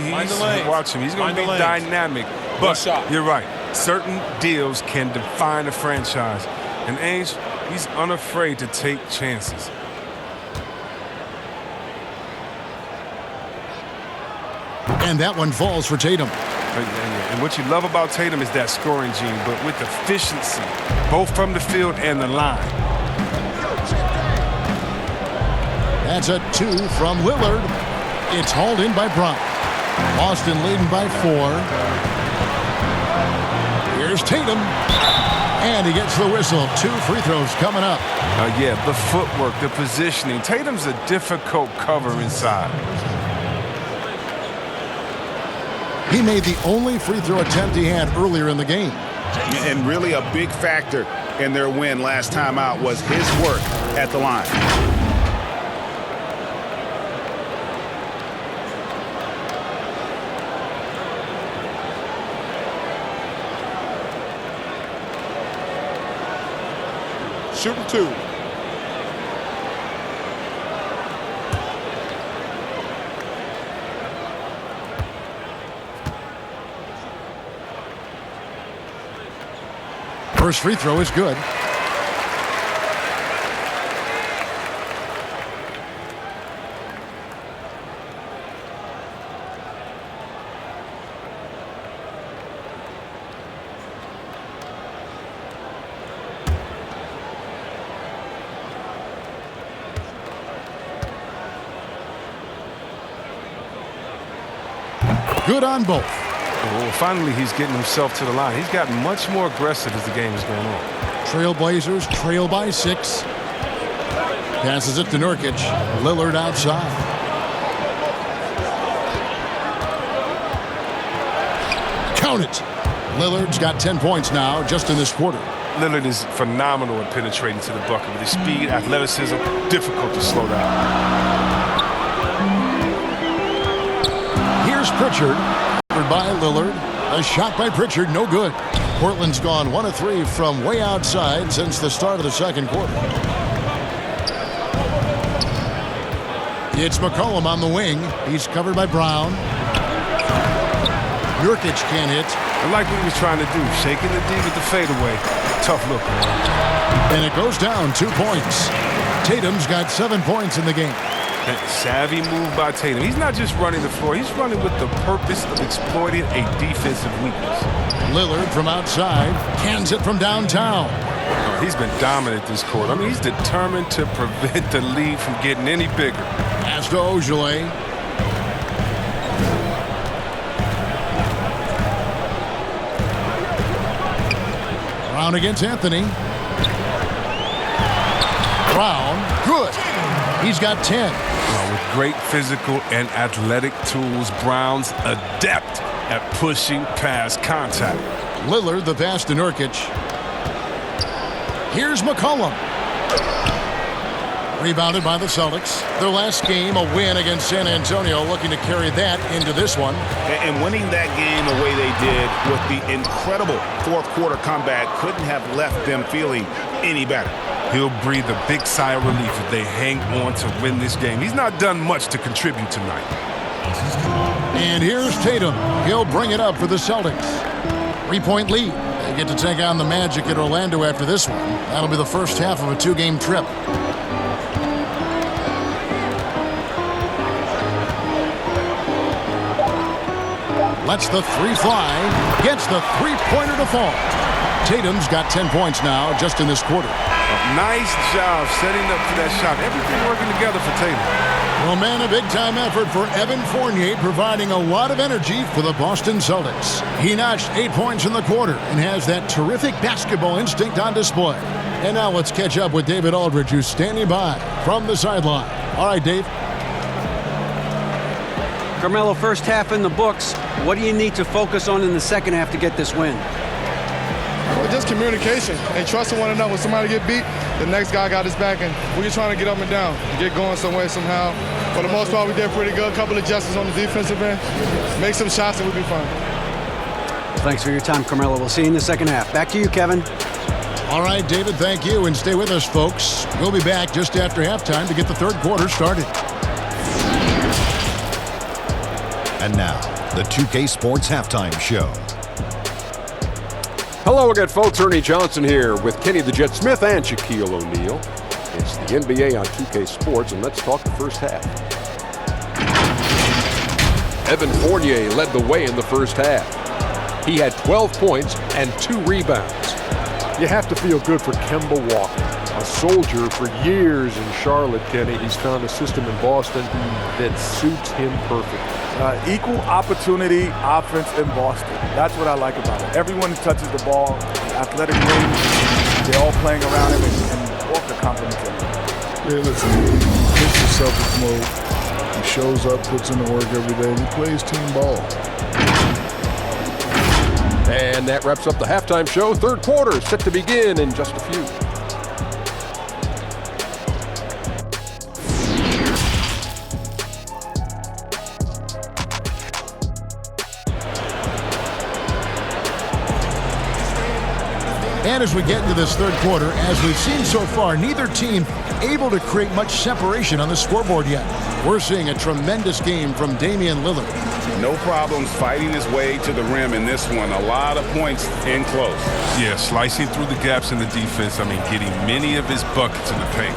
Watch him. He's going to be dynamic. But you're right. Certain deals can define a franchise. And Ainge, he's unafraid to take chances. And that one falls for Tatum. And what you love about Tatum is that scoring gene, but with efficiency, both from the field and the line. That's a 2 from Lillard. It's hauled in by Brown. Boston leading by 4. Here's Tatum. And he gets the whistle. 2 free throws coming up. Yeah, the footwork, the positioning. Tatum's a difficult cover inside. He made the only free throw attempt he had earlier in the game. And really a big factor in their win last time out was his work at the line. Shooting 2. First free throw is good. Good on both. Well, finally, he's getting himself to the line. He's gotten much more aggressive as the game is going on. Trailblazers trail by 6. Passes it to Nurkic. Lillard outside. Count it. Lillard's got 10 points now just in this quarter. Lillard is phenomenal at penetrating to the bucket with his speed, athleticism, difficult to slow down. Here's Pritchard. By Lillard. A shot by Pritchard, no good. Portland's gone 1 of 3 from way outside since the start of the second quarter. It's McCollum on the wing. He's covered by Brown. Nurkic can't hit. I like what he was trying to do, shaking the D with the fadeaway. Tough look. And it goes down 2 points. Tatum's got 7 points in the game. That savvy move by Tatum. He's not just running the floor. He's running with the purpose of exploiting a defensive weakness. Lillard from outside. Cans it from downtown. He's been dominant this quarter. I mean, he's determined to prevent the lead from getting any bigger. Pass to Ojale. Brown against Anthony. Brown. Good. He's got 10. With great physical and athletic tools, Brown's adept at pushing past contact. Lillard, the pass to Nurkic. Here's McCollum. Rebounded by the Celtics. Their last game, a win against San Antonio, looking to carry that into this one. And winning that game the way they did with the incredible fourth quarter comeback couldn't have left them feeling any better. He'll breathe a big sigh of relief if they hang on to win this game. He's not done much to contribute tonight. And here's Tatum. He'll bring it up for the Celtics. 3-point lead. They get to take on the Magic at Orlando after this one. That'll be the first half of a 2-game trip. Lets the 3 fly. Gets the 3-pointer to fall. Tatum's got 10 points now just in this quarter. Nice job setting up for that shot. Everything working together for Tatum. Well, man, a big-time effort for Evan Fournier, providing a lot of energy for the Boston Celtics. He notched 8 points in the quarter and has that terrific basketball instinct on display. And now let's catch up with David Aldridge, who's standing by from the sideline. All right, Dave. Carmelo, first half in the books. What do you need to focus on in the second half to get this win? Well, just communication and trusting one another. When somebody get beat, the next guy got his back, and we're just trying to get up and down, get going some way, somehow. For the most part, we did pretty good. A couple of adjustments on the defensive end. Make some shots, and we'll be fine. Thanks for your time, Carmelo. We'll see you in the second half. Back to you, Kevin. All right, David, thank you. And stay with us, folks. We'll be back just after halftime to get the third quarter started. And now, the 2K Sports Halftime Show. Hello again, folks. Ernie Johnson here with Kenny the Jet Smith and Shaquille O'Neal. It's the NBA on 2K Sports, and let's talk the first half. Evan Fournier led the way in the first half. He had 12 points and 2 rebounds. You have to feel good for Kemba Walker, a soldier for years in Charlotte, Kenny. He's found a system in Boston that suits him perfectly. Equal opportunity offense in Boston. That's what I like about it. Everyone who touches the ball, athletic range, they're all playing around him, and Walker compliments him. Yeah, listen, he hits the Celtics mode. He shows up, puts in the work every day, and he plays team ball. And that wraps up the halftime show. Third quarter set to begin in just a few. And as we get into this third quarter, as we've seen so far, neither team able to create much separation on the scoreboard yet. We're seeing a tremendous game from Damian Lillard. No problems fighting his way to the rim in this one. A lot of points in close. Yeah, slicing through the gaps in the defense. I mean, getting many of his buckets in the paint.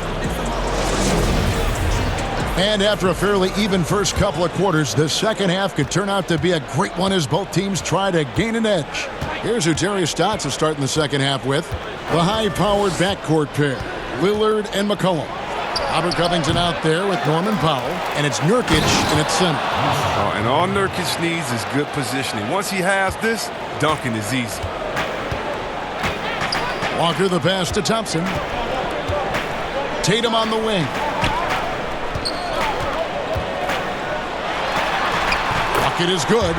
And after a fairly even first couple of quarters, the second half could turn out to be a great one as both teams try to gain an edge. Here's who Terry Stotts is starting the second half with. The high-powered backcourt pair, Lillard and McCollum. Robert Covington out there with Norman Powell, and it's Nurkic in its center. Oh, and all Nurkic needs is good positioning. Once he has this, dunking is easy. Walker the pass to Thompson. Tatum on the wing. Bucket is good.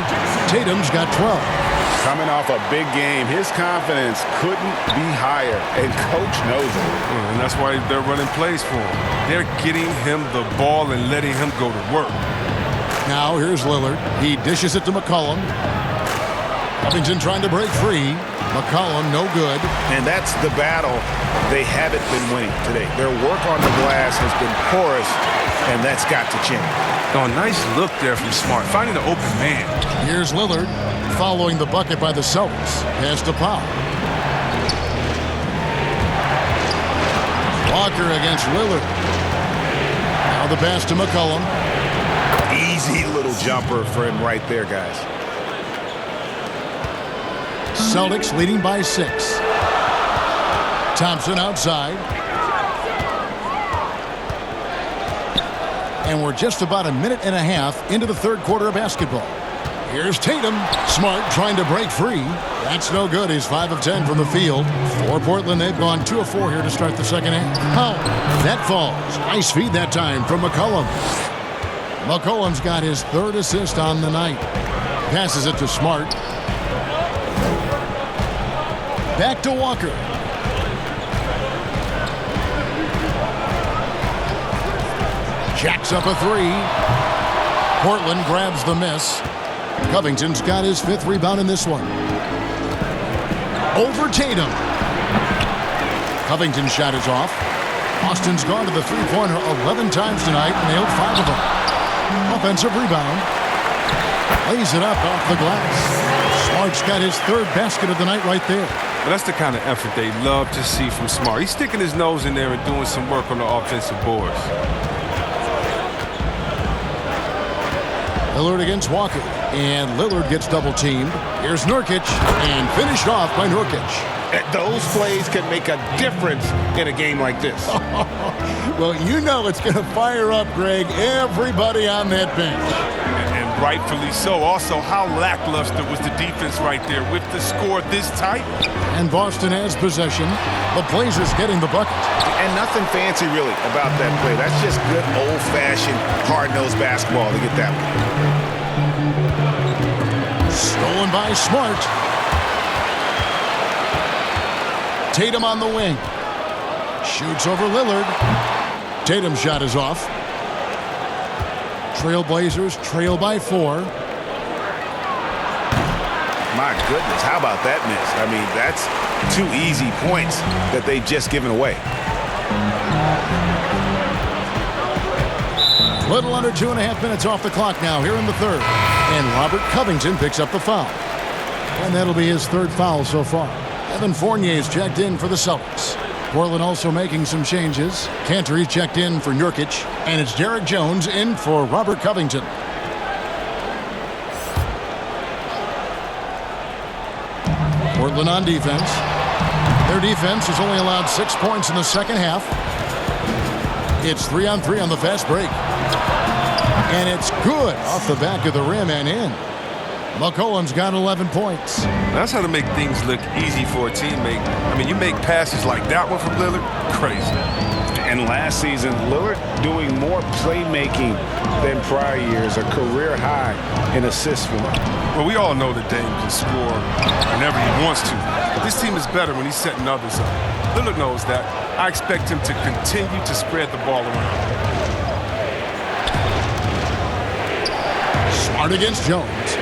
Tatum's got 12. Coming off a big game, his confidence couldn't be higher, and coach knows it. And that's why they're running plays for him. They're getting him the ball and letting him go to work. Now here's Lillard. He dishes it to McCollum. Covington trying to break free. McCollum no good. And that's the battle they haven't been winning today. Their work on the glass has been porous, and that's got to change. Oh, nice look there from Smart, finding the open man. Here's Lillard, following the bucket by the Celtics. Pass to Powell. Walker against Lillard. Now the pass to McCollum. Easy little jumper for him right there, guys. Celtics leading by 6. Thompson outside. And we're just about a minute and a half into the third quarter of basketball. Here's Tatum. Smart trying to break free. That's no good. He's 5 of 10 from the field. For Portland, they've gone 2 of 4 here to start the second half. Powell. That falls. Nice feed that time from McCollum. McCollum's got his 3rd assist on the night. Passes it to Smart. Back to Walker. Jacks up a 3. Portland grabs the miss. Covington's got his 5th rebound in this one. Over Tatum. Covington's shot is off. Austin's gone to the three-pointer 11 times tonight, nailed 5 of them. Offensive rebound. Lays it up off the glass. Smart's got his 3rd basket of the night right there. Well, that's the kind of effort they love to see from Smart. He's sticking his nose in there and doing some work on the offensive boards. Lillard against Walker, and Lillard gets double-teamed. Here's Nurkic, and finished off by Nurkic. Those plays can make a difference in a game like this. Well, you know it's going to fire up, Greg, everybody on that bench. And rightfully so. Also, how lackluster was the defense right there with the score this tight? And Boston has possession. The Blazers getting the bucket. And nothing fancy, really, about that play. That's just good old-fashioned, hard-nosed basketball to get that one. Stolen by Smart. Tatum on the wing. Shoots over Lillard. Tatum's shot is off. Trailblazers trail by 4. My goodness, how about that miss? I mean, that's 2 easy points that they've just given away. Little under 2.5 minutes off the clock now here in the third. And Robert Covington picks up the foul. And that'll be his 3rd foul so far. Evan Fournier's checked in for the Celtics. Portland also making some changes. Cantor's checked in for Nurkic. And it's Derek Jones in for Robert Covington. Portland on defense. Their defense has only allowed 6 points in the second half. It's 3-on-3 on the fast break. And it's good off the back of the rim and in. McCollum's got 11 points. That's how to make things look easy for a teammate. I mean, you make passes like that one from Lillard, crazy. And last season, Lillard doing more playmaking than prior years, a career high in assists for him. Well, we all know that Dame can score whenever he wants to. But this team is better when he's setting others up. Lillard knows that. I expect him to continue to spread the ball around. Smart against Jones.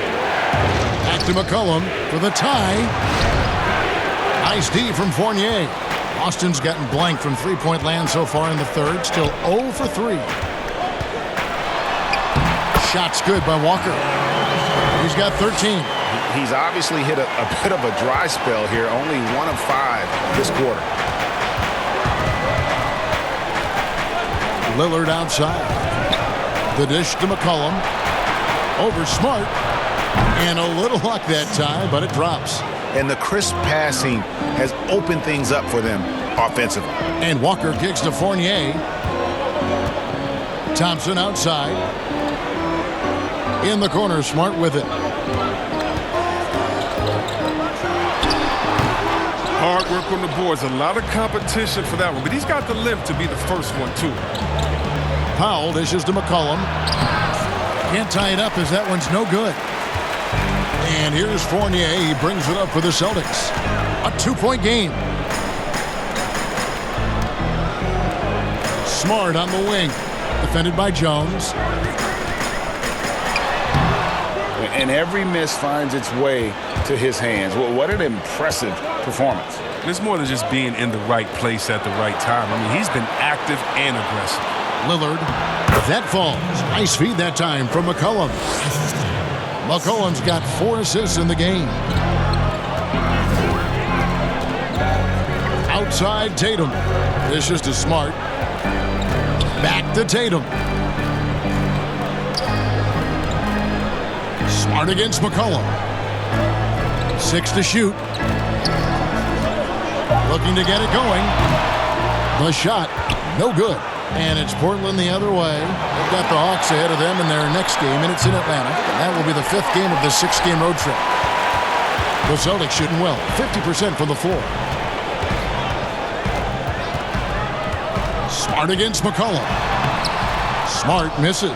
Back to McCollum for the tie. Nice D from Fournier. Austin's gotten blank from three-point land so far in the third. Still 0 for 3. Shot's good by Walker. He's got 13. He's obviously hit a bit of a dry spell here. Only 1 of 5 this quarter. Lillard outside. The dish to McCollum. Over Smart. And a little luck that time, but it drops. And the crisp passing has opened things up for them offensively. And Walker kicks to Fournier. Thompson outside. In the corner, Smart with it. Hard work on the boards. A lot of competition for that one. But he's got the lift to be the first one, too. Powell dishes to McCollum. Can't tie it up as that one's no good. And here's Fournier. He brings it up for the Celtics. A 2-point game. Smart on the wing. Defended by Jones. And every miss finds its way to his hands. Well, what an impressive performance. It's more than just being in the right place at the right time. I mean, he's been active and aggressive. Lillard. That falls. Nice feed that time from McCollum. McCollum's got 4 assists in the game. Outside Tatum. This is to Smart. Back to Tatum. Smart against McCollum. 6 to shoot. Looking to get it going. The shot, no good. And it's Portland the other way. They've got the Hawks ahead of them in their next game, and it's in Atlanta. And that will be the 5th game of the 6-game road trip. The Celtics shooting well, 50% from the floor. Smart against McCollum. Smart misses.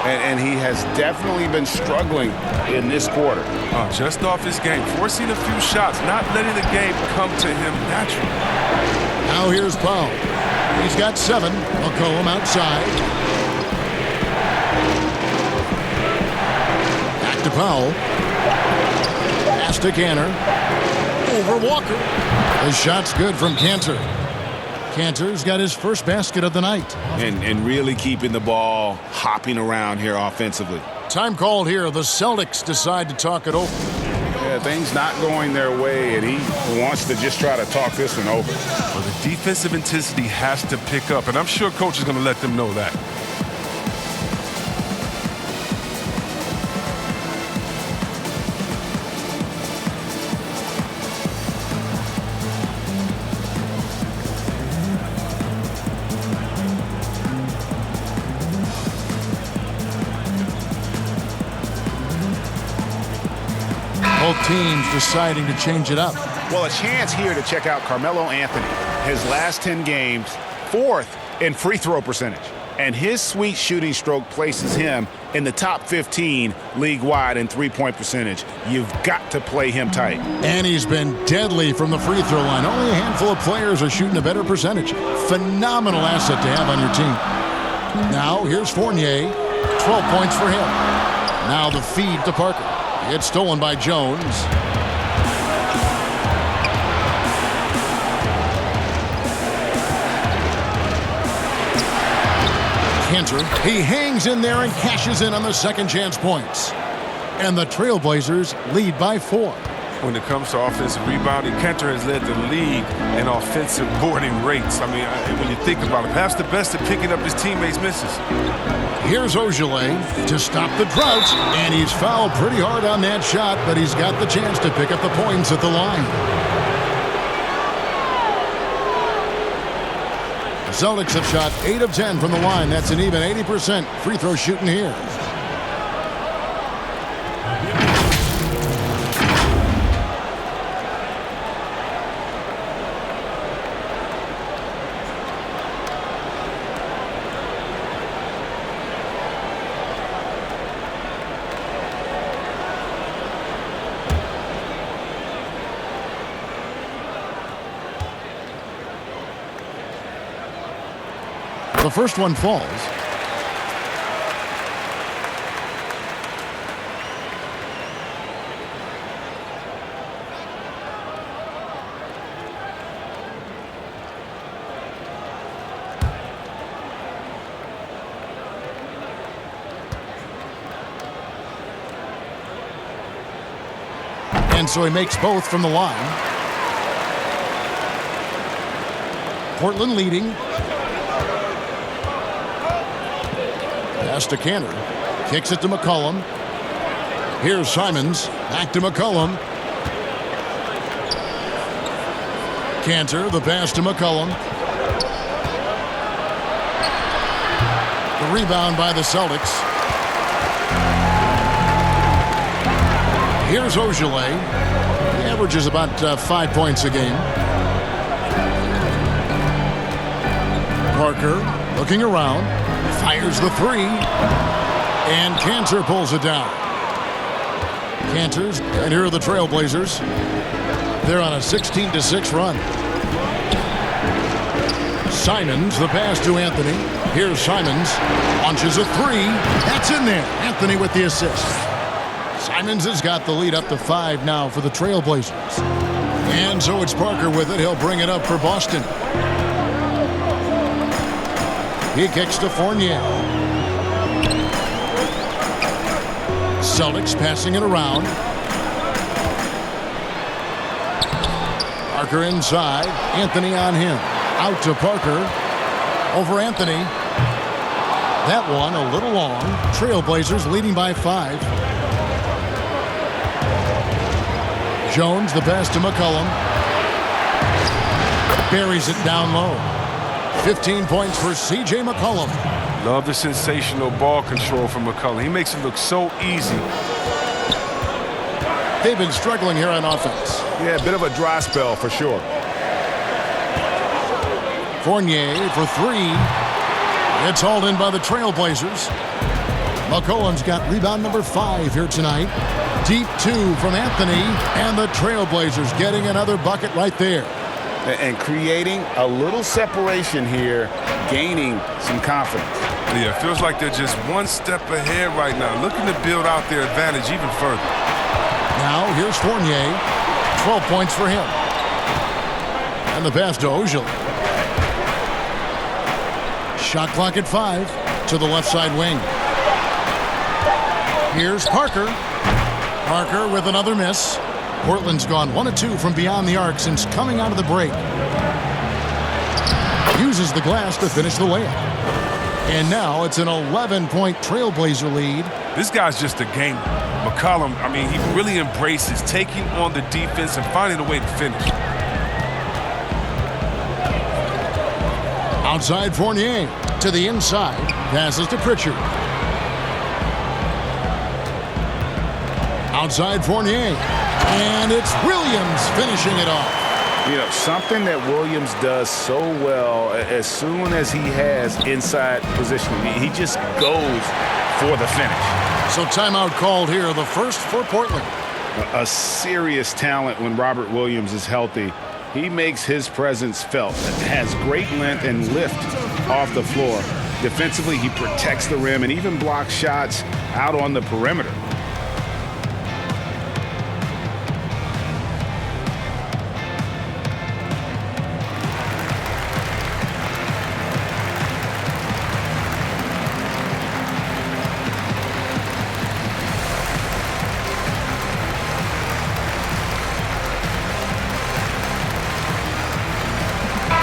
And he has definitely been struggling in this quarter. Just off his game, forcing a few shots, not letting the game come to him naturally. Now here's Powell. He's got 7. McCollum outside. Back to Powell. Pass to Cantor. Over Walker. The shot's good from Cantor. Cantor's got his first basket of the night. And really keeping the ball hopping around here offensively. Time called here. The Celtics decide to talk it over. Yeah, things not going their way, and he wants to just try to talk this one over. Well, the defensive intensity has to pick up, and I'm sure coach is going to let them know that. teams deciding to change it up. Well, a chance here to check out Carmelo Anthony. His last 10 games, 4th in free throw percentage. And his sweet shooting stroke places him in the top 15 league-wide in three-point percentage. You've got to play him tight. And he's been deadly from the free throw line. Only a handful of players are shooting a better percentage. Phenomenal asset to have on your team. Now, here's Fournier. 12 points for him. Now the feed to Parker. It's stolen by Jones. Cantor, he hangs in there and cashes in on the second chance points. And the Trailblazers lead by 4. When it comes to offensive rebounding, Cantor has led the league in offensive boarding rates. I mean, when you think about it, perhaps the best at picking up his teammates' misses. Here's Ogilvy to stop the drought, and he's fouled pretty hard on that shot, but he's got the chance to pick up the points at the line. The Celtics have shot 8 of 10 from the line. That's an even 80% free throw shooting here. The first one falls. And so he makes both from the line. Portland leading. Pass to Cantor. Kicks it to McCollum. Here's Simons. Back to McCollum. Cantor, the pass to McCollum. The rebound by the Celtics. Here's Ogilvy. He averages about 5 points a game. Parker looking around. Fires the 3, and Cantor pulls it down. Cantor's, and here are the Trailblazers. They're on a 16-6 run. Simons, the pass to Anthony. Here's Simons, launches a 3. That's in there. Anthony with the assist. Simons has got the lead up to 5 now for the Trailblazers. And so it's Parker with it. He'll bring it up for Boston. He kicks to Fournier. Celtics passing it around. Parker inside. Anthony on him. Out to Parker. Over Anthony. That one a little long. Trailblazers leading by 5. Jones, the pass to McCollum. Buries it down low. 15 points for C.J. McCollum. Love the sensational ball control from McCollum. He makes it look so easy. They've been struggling here on offense. Yeah, a bit of a dry spell for sure. Fournier for 3. It's hauled in by the Trailblazers. McCollum's got rebound number 5 here tonight. Deep 2 from Anthony, and the Trailblazers getting another bucket right there. And creating a little separation here, gaining some confidence. Yeah, it feels like they're just one step ahead right now, looking to build out their advantage even further. Now, here's Fournier. 12 points for him. And the pass to Ogilvy. Shot clock at 5 to the left side wing. Here's Parker. Parker with another miss. Portland's gone 1 of 2 from beyond the arc since coming out of the break. Uses the glass to finish the layup. And now it's an 11-point Trailblazer lead. This guy's just a gamer. McCollum, I mean, he really embraces taking on the defense and finding a way to finish. Outside Fournier to the inside. Passes to Pritchard. Outside Fournier. And it's Williams finishing it off. You know, something that Williams does so well, as soon as he has inside positioning, he just goes for the finish. So timeout called here, the first for Portland. A serious talent when Robert Williams is healthy. He makes his presence felt. Has great length and lift off the floor. Defensively, he protects the rim and even blocks shots out on the perimeter.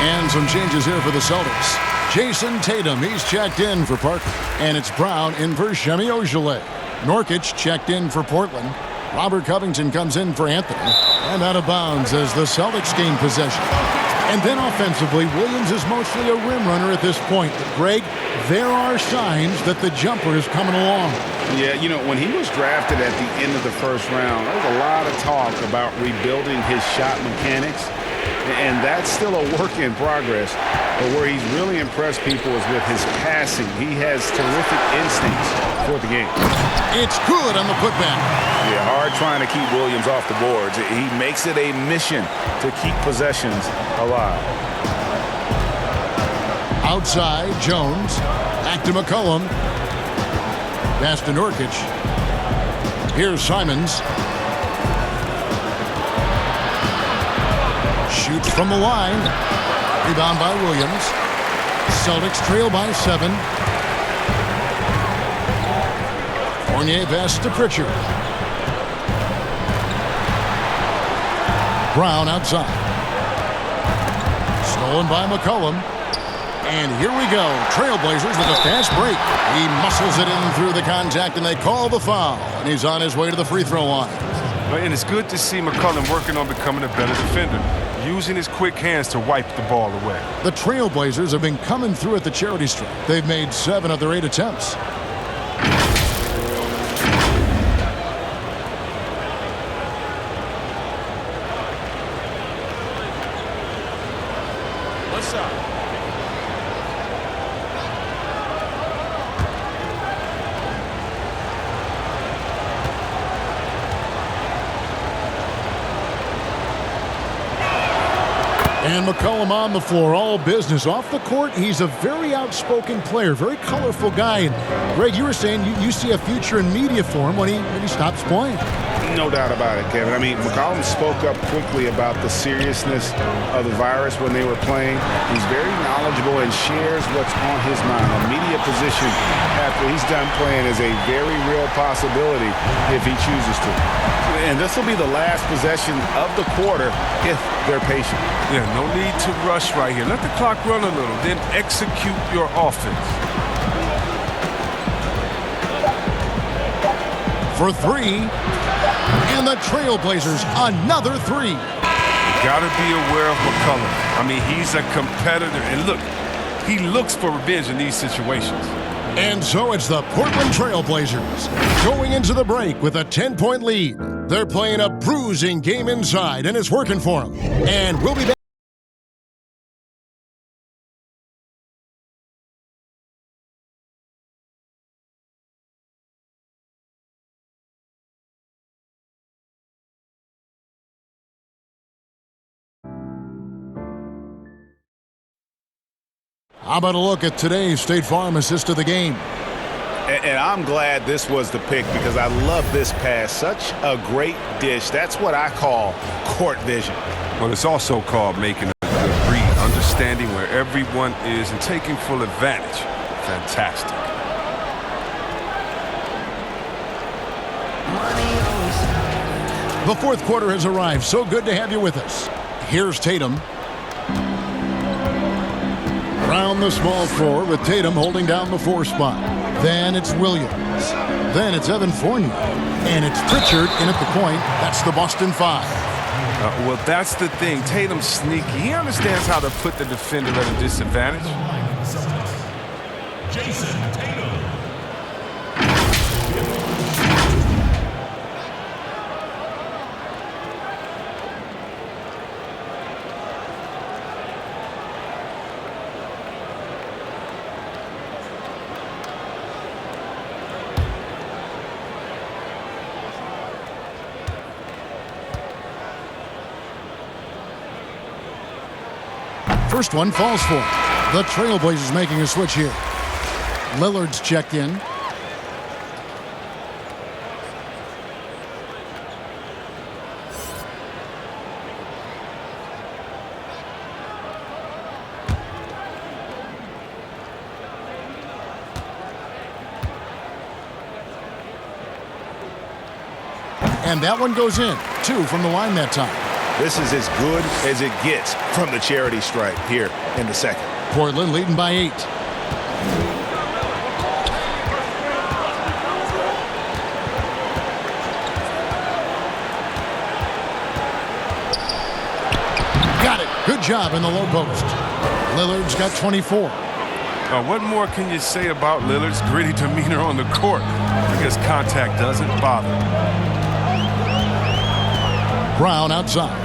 And some changes here for the Celtics. Jason Tatum, he's checked in for Parker. And it's Brown in for Semi Ojeleye. Nurkic checked in for Portland. Robert Covington comes in for Anthony. And out of bounds as the Celtics gain possession. And then offensively, Williams is mostly a rim runner at this point. Greg, there are signs that the jumper is coming along. Yeah, you know, when he was drafted at the end of the first round, there was a lot of talk about rebuilding his shot mechanics. And that's still a work in progress. But where he's really impressed people is with his passing. He has terrific instincts for the game. It's good on the putback. Yeah, hard trying to keep Williams off the boards. He makes it a mission to keep possessions alive. Outside, Jones. Back to McCollum. Pass to Nurkic. Here's Simons. Shoots from the line. Rebound by Williams. Celtics trail by 7. Fournier pass to Pritchard. Brown outside. Stolen by McCollum. And here we go. Trailblazers with a fast break. He muscles it in through the contact, and they call the foul. And he's on his way to the free throw line. And it's good to see McCollum working on becoming a better defender, using his quick hands to wipe the ball away. The Trailblazers have been coming through at the charity stripe. They've made 7 of their 8 attempts. What's up? And McCollum on the floor, all business. Off the court, he's a very outspoken player, very colorful guy. And Greg, you were saying you see a future in media for him when he stops playing. No doubt about it, Kevin. I mean, McCollum spoke up quickly about the seriousness of the virus when they were playing. He's very knowledgeable and shares what's on his mind. A media position after he's done playing is a very real possibility if he chooses to. And this will be the last possession of the quarter if they're patient. Yeah, no need to rush right here. Let the clock run a little, then execute your offense. For 3. And the Trailblazers, another 3. You gotta be aware of McCollum. I mean, he's a competitor. And look, he looks for revenge in these situations. And so it's the Portland Trailblazers going into the break with a 10-point lead. They're playing a bruising game inside, and it's working for them. And we'll be back. How about a look at today's State Farm assist of the game? And I'm glad this was the pick because I love this pass. Such a great dish. That's what I call court vision. Well, it's also called making a good read, understanding where everyone is and taking full advantage. Fantastic. The fourth quarter has arrived. So good to have you with us. Here's Tatum. Around the small floor with Tatum holding down the 4 spot. Then it's Williams. Then it's Evan Fournier. And it's Pritchard in at the point. That's the Boston 5. Well, that's the thing. Tatum's sneaky. He understands how to put the defender at a disadvantage. Jason Tatum. First one falls for him. The Trailblazers making a switch here. Lillard's checked in. And that one goes in. 2 from the line that time. This is as good as it gets from the charity stripe here in the second. Portland leading by 8. Got it. Good job in the low post. Lillard's got 24. What more can you say about Lillard's gritty demeanor on the court? I guess contact doesn't bother. Brown outside.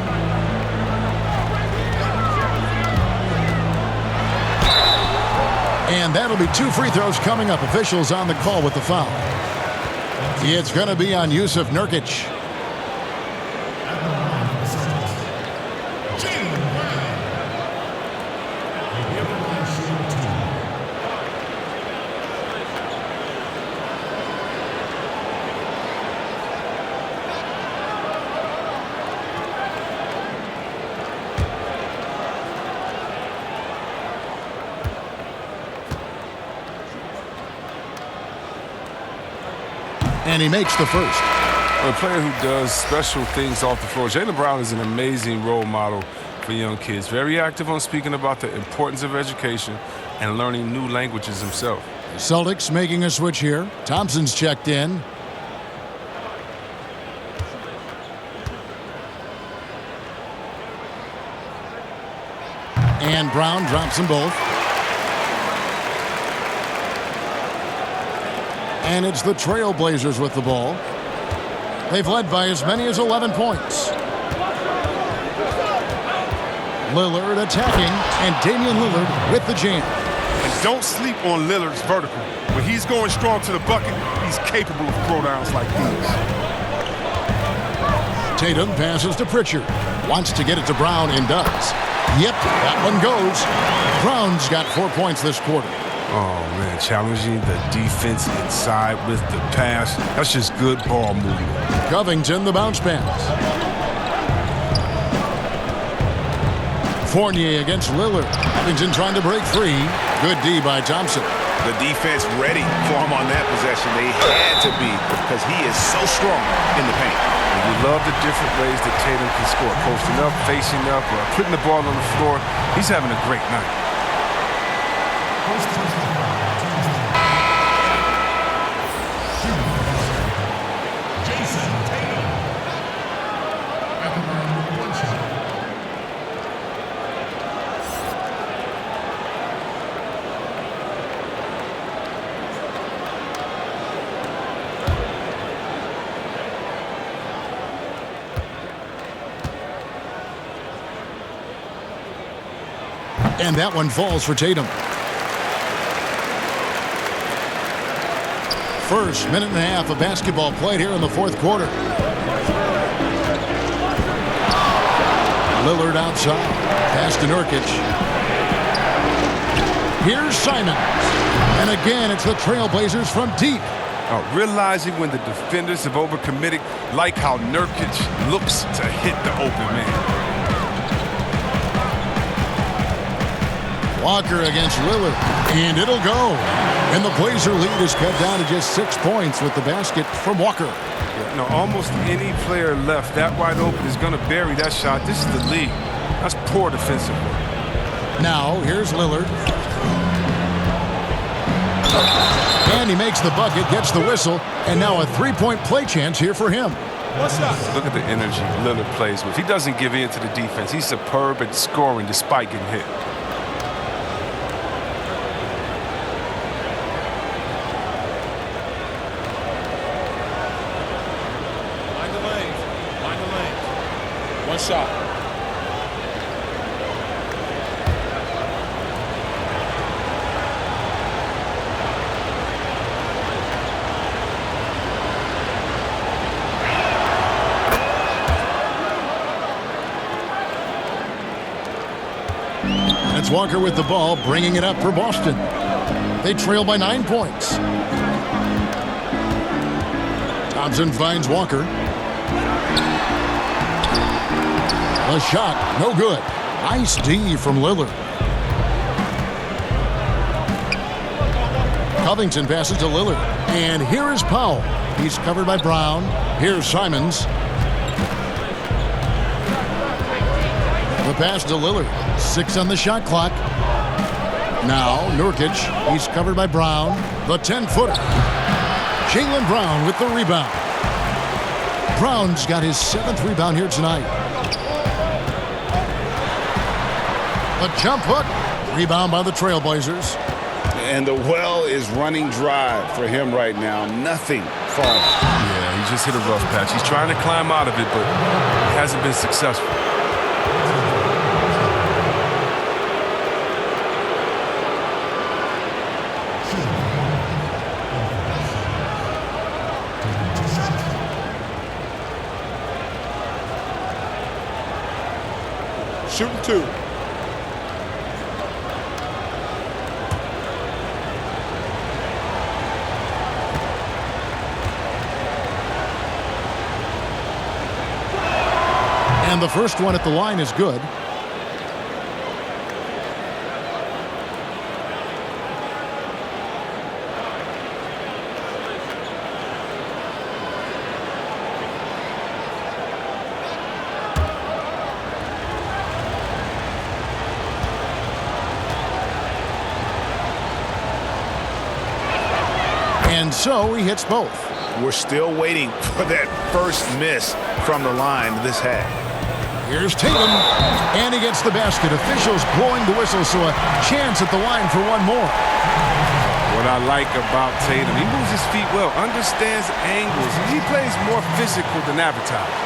And that'll be 2 free throws coming up. Officials on the call with the foul. It's going to be on Yusuf Nurkic. And he makes the first. A player who does special things off the floor. Jaylen Brown is an amazing role model for young kids. Very active on speaking about the importance of education and learning new languages himself. The Celtics making a switch here. Thompson's checked in. And Brown drops them both. And it's the Trailblazers with the ball. They've led by as many as 11 points. Lillard attacking, and Damian Lillard with the jam. And don't sleep on Lillard's vertical. When he's going strong to the bucket, he's capable of throwdowns like these. Tatum passes to Pritchard. Wants to get it to Brown and does. Yep, that one goes. Brown's got 4 points this quarter. Oh, man, challenging the defense inside with the pass. That's just good ball movement. Covington, the bounce pass. Fournier against Lillard. Covington trying to break free. Good D by Thompson. The defense ready for him on that possession. They had to be because he is so strong in the paint. And we love the different ways that Tatum can score. Posting up, facing up, or putting the ball on the floor. He's having a great night. And that one falls for Tatum. First minute and a half of basketball played here in the fourth quarter. Lillard outside. Pass to Nurkic. Here's Simons. And again, it's the Trailblazers from deep. Realizing when the defenders have overcommitted, like how Nurkic looks to hit the open man. Walker against Lillard, and it'll go. And the Blazer lead is cut down to just 6 points with the basket from Walker. Yeah, almost any player left that wide open is going to bury that shot. This is the lead. That's poor defensive work. Now, here's Lillard. And he makes the bucket, gets the whistle, and now a three-point play chance here for him. Look at the energy Lillard plays with. He doesn't give in to the defense. He's superb at scoring despite getting hit. One shot. And it's Walker with the ball, bringing it up for Boston. They trail by 9 points. Thompson finds Walker. The shot, no good. Nice D from Lillard. Covington passes to Lillard. And here is Powell. He's covered by Brown. Here's Simons. The pass to Lillard. 6 on the shot clock. Now Nurkic. He's covered by Brown. The 10-footer. Jaylen Brown with the rebound. Brown's got his 7th rebound here tonight. A jump hook. Rebound by the Trailblazers. And the well is running dry for him right now. Nothing falling. Yeah, he just hit a rough patch. He's trying to climb out of it, but he hasn't been successful. Shooting 2. And the first one at the line is good. And so he hits both. We're still waiting for that first miss from the line this half. Here's Tatum, and he gets the basket. Officials blowing the whistle, so a chance at the line for one more. What I like about Tatum, he moves his feet well, understands angles. He plays more physical than advertised.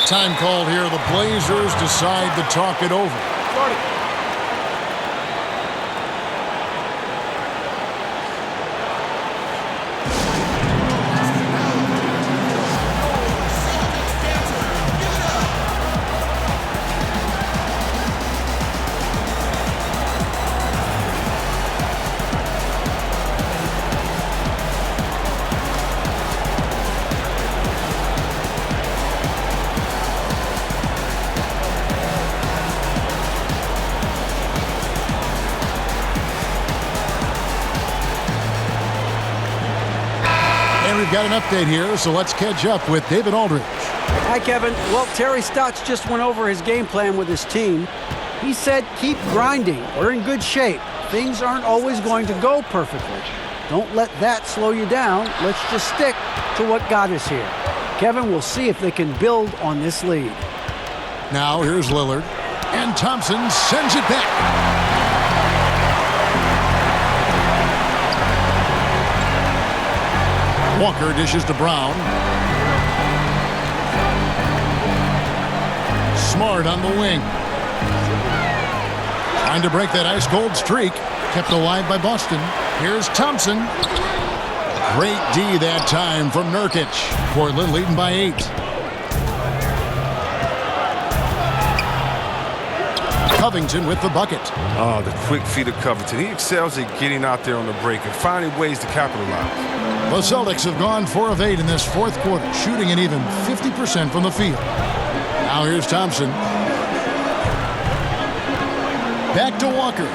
Time called here. The Blazers decide to talk it over. We've got an update here, so let's catch up with David Aldridge. Hi, Kevin. Well, Terry Stotts just went over his game plan with his team. He said, keep grinding. We're in good shape. Things aren't always going to go perfectly. Don't let that slow you down. Let's just stick to what got us here. Kevin, we'll see if they can build on this lead. Now here's Lillard, and Thompson sends it back. Walker dishes to Brown. Smart on the wing. Trying to break that ice-cold streak. Kept alive by Boston. Here's Thompson. Great D that time from Nurkic. Portland leading by 8. Covington with the bucket. Oh, the quick feet of Covington. He excels at getting out there on the break and finding ways to capitalize. The Celtics have gone 4 of 8 in this fourth quarter, shooting an even 50% from the field. Now here's Thompson. Back to Walker.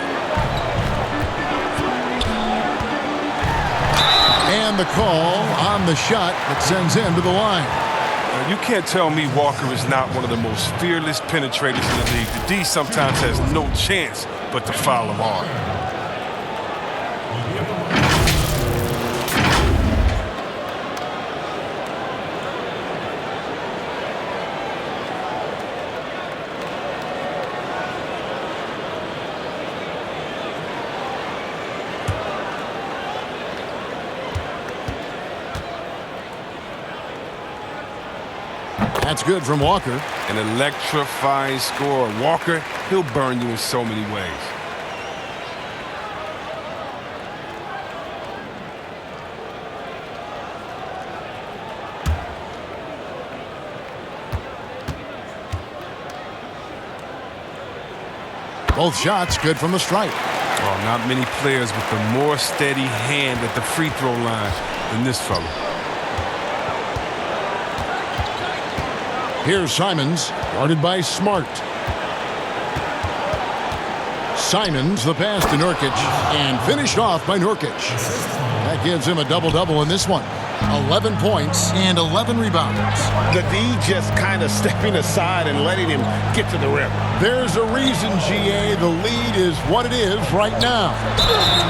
And the call on the shot that sends him to the line. Now, you can't tell me Walker is not one of the most fearless penetrators in the league. The D sometimes has no chance but to foul him hard. That's good from Walker. An electrifying score. Walker, he'll burn you in so many ways. Both shots good from the stripe. Oh, not many players with a more steady hand at the free throw line than this fella. Here's Simons, guarded by Smart. Simons, the pass to Nurkic, and finished off by Nurkic. That gives him a double-double in this one. 11 points and 11 rebounds. The D just kind of stepping aside and letting him get to the rim. There's a reason, GA, the lead is what it is right now.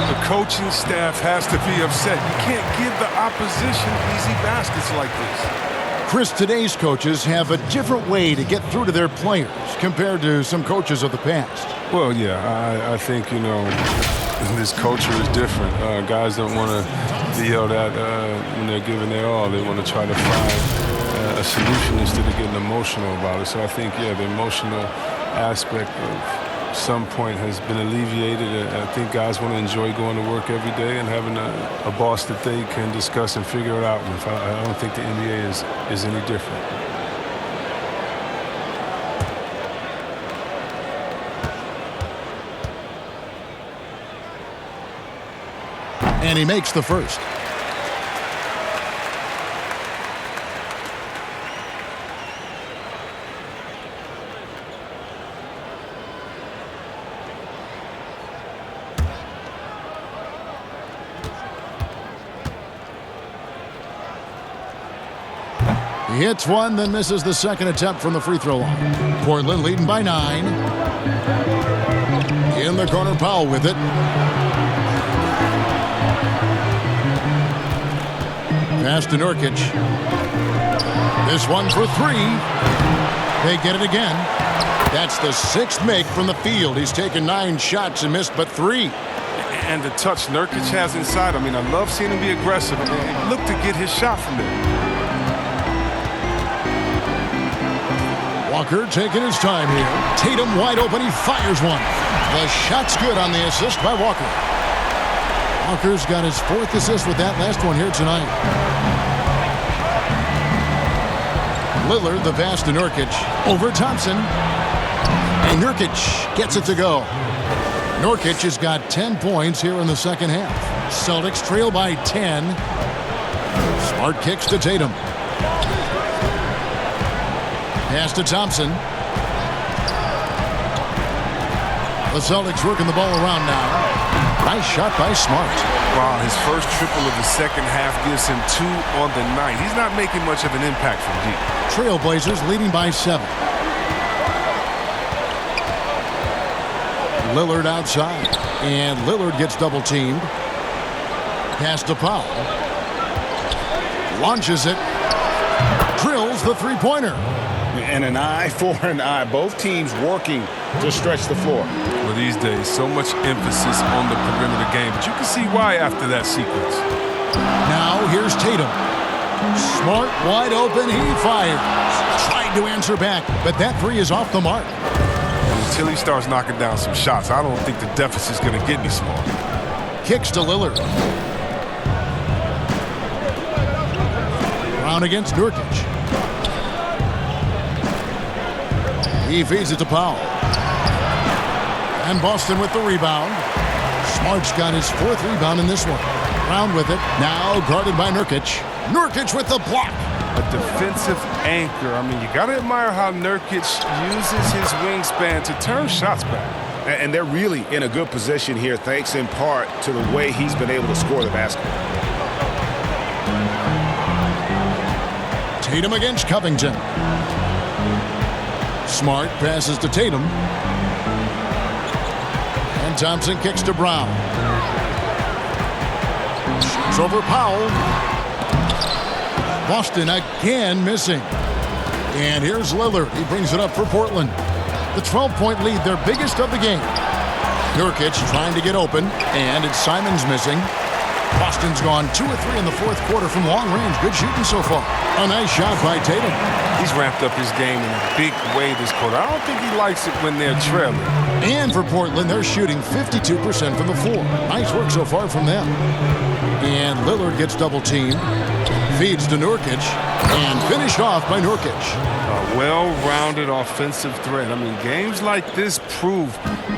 The coaching staff has to be upset. You can't give the opposition easy baskets like this. Chris, today's coaches have a different way to get through to their players compared to some coaches of the past. Well, yeah, I think, you know, this culture is different. Guys don't want to be yelled at when they're giving their all. They want to try to find a solution instead of getting emotional about it. So I think, yeah, the emotional aspect of some point has been alleviated. I think guys want to enjoy going to work every day and having a boss that they can discuss and figure it out with. I don't think the NBA is any different. And he makes the first. He hits one, then misses the second attempt from the free throw line. Portland leading by 9. In the corner, Powell with it. Pass to Nurkic. This one for 3. They get it again. That's the 6th make from the field. He's taken 9 shots and missed but 3. And the touch Nurkic has inside. I mean, I love seeing him be aggressive and look to get his shot from there. Walker taking his time here. Tatum wide open. He fires one. The shot's good on the assist by Walker. Walker's got his 4th assist with that last one here tonight. Lillard, the pass to Nurkic. Over Thompson. And Nurkic gets it to go. Nurkic has got 10 points here in the second half. Celtics trail by 10. Smart kicks to Tatum. Pass to Thompson. The Celtics working the ball around now. Nice shot by Smart. Wow, his first triple of the second half gives him 2 on the night. He's not making much of an impact from deep. Trailblazers leading by 7. Lillard outside. And Lillard gets double teamed. Pass to Powell. Launches it. Drills the three-pointer. And an eye for an eye. Both teams working to stretch the floor. Well, these days, so much emphasis on the perimeter game, but you can see why after that sequence. Now here's Tatum. Smart, wide open, he fires. Tried to answer back, but that 3 is off the mark. Until he starts knocking down some shots, I don't think the deficit's going to get any smaller. Kicks to Lillard. Brown against Nurkic. He feeds it to Powell. And Boston with the rebound. Smart's got his 4th rebound in this one. Brown with it. Now guarded by Nurkic. Nurkic with the block. A defensive anchor. I mean, you got to admire how Nurkic uses his wingspan to turn shots back. And they're really in a good position here, thanks in part to the way he's been able to score the basket. Tatum against Covington. Smart passes to Tatum. And Thompson kicks to Brown. Shoots over Powell. Boston again missing. And here's Lillard. He brings it up for Portland. The 12-point lead, their biggest of the game. Nurkic trying to get open. And it's Simons missing. Boston's gone 2 of 3 in the fourth quarter from long range. Good shooting so far. A nice shot by Tatum. He's ramped up his game in a big way this quarter. I don't think he likes it when they're trailing. And for Portland, they're shooting 52% from the floor. Nice work so far from them. And Lillard gets double-teamed. Feeds to Nurkic. And finished off by Nurkic. A well-rounded offensive threat. I mean, games like this prove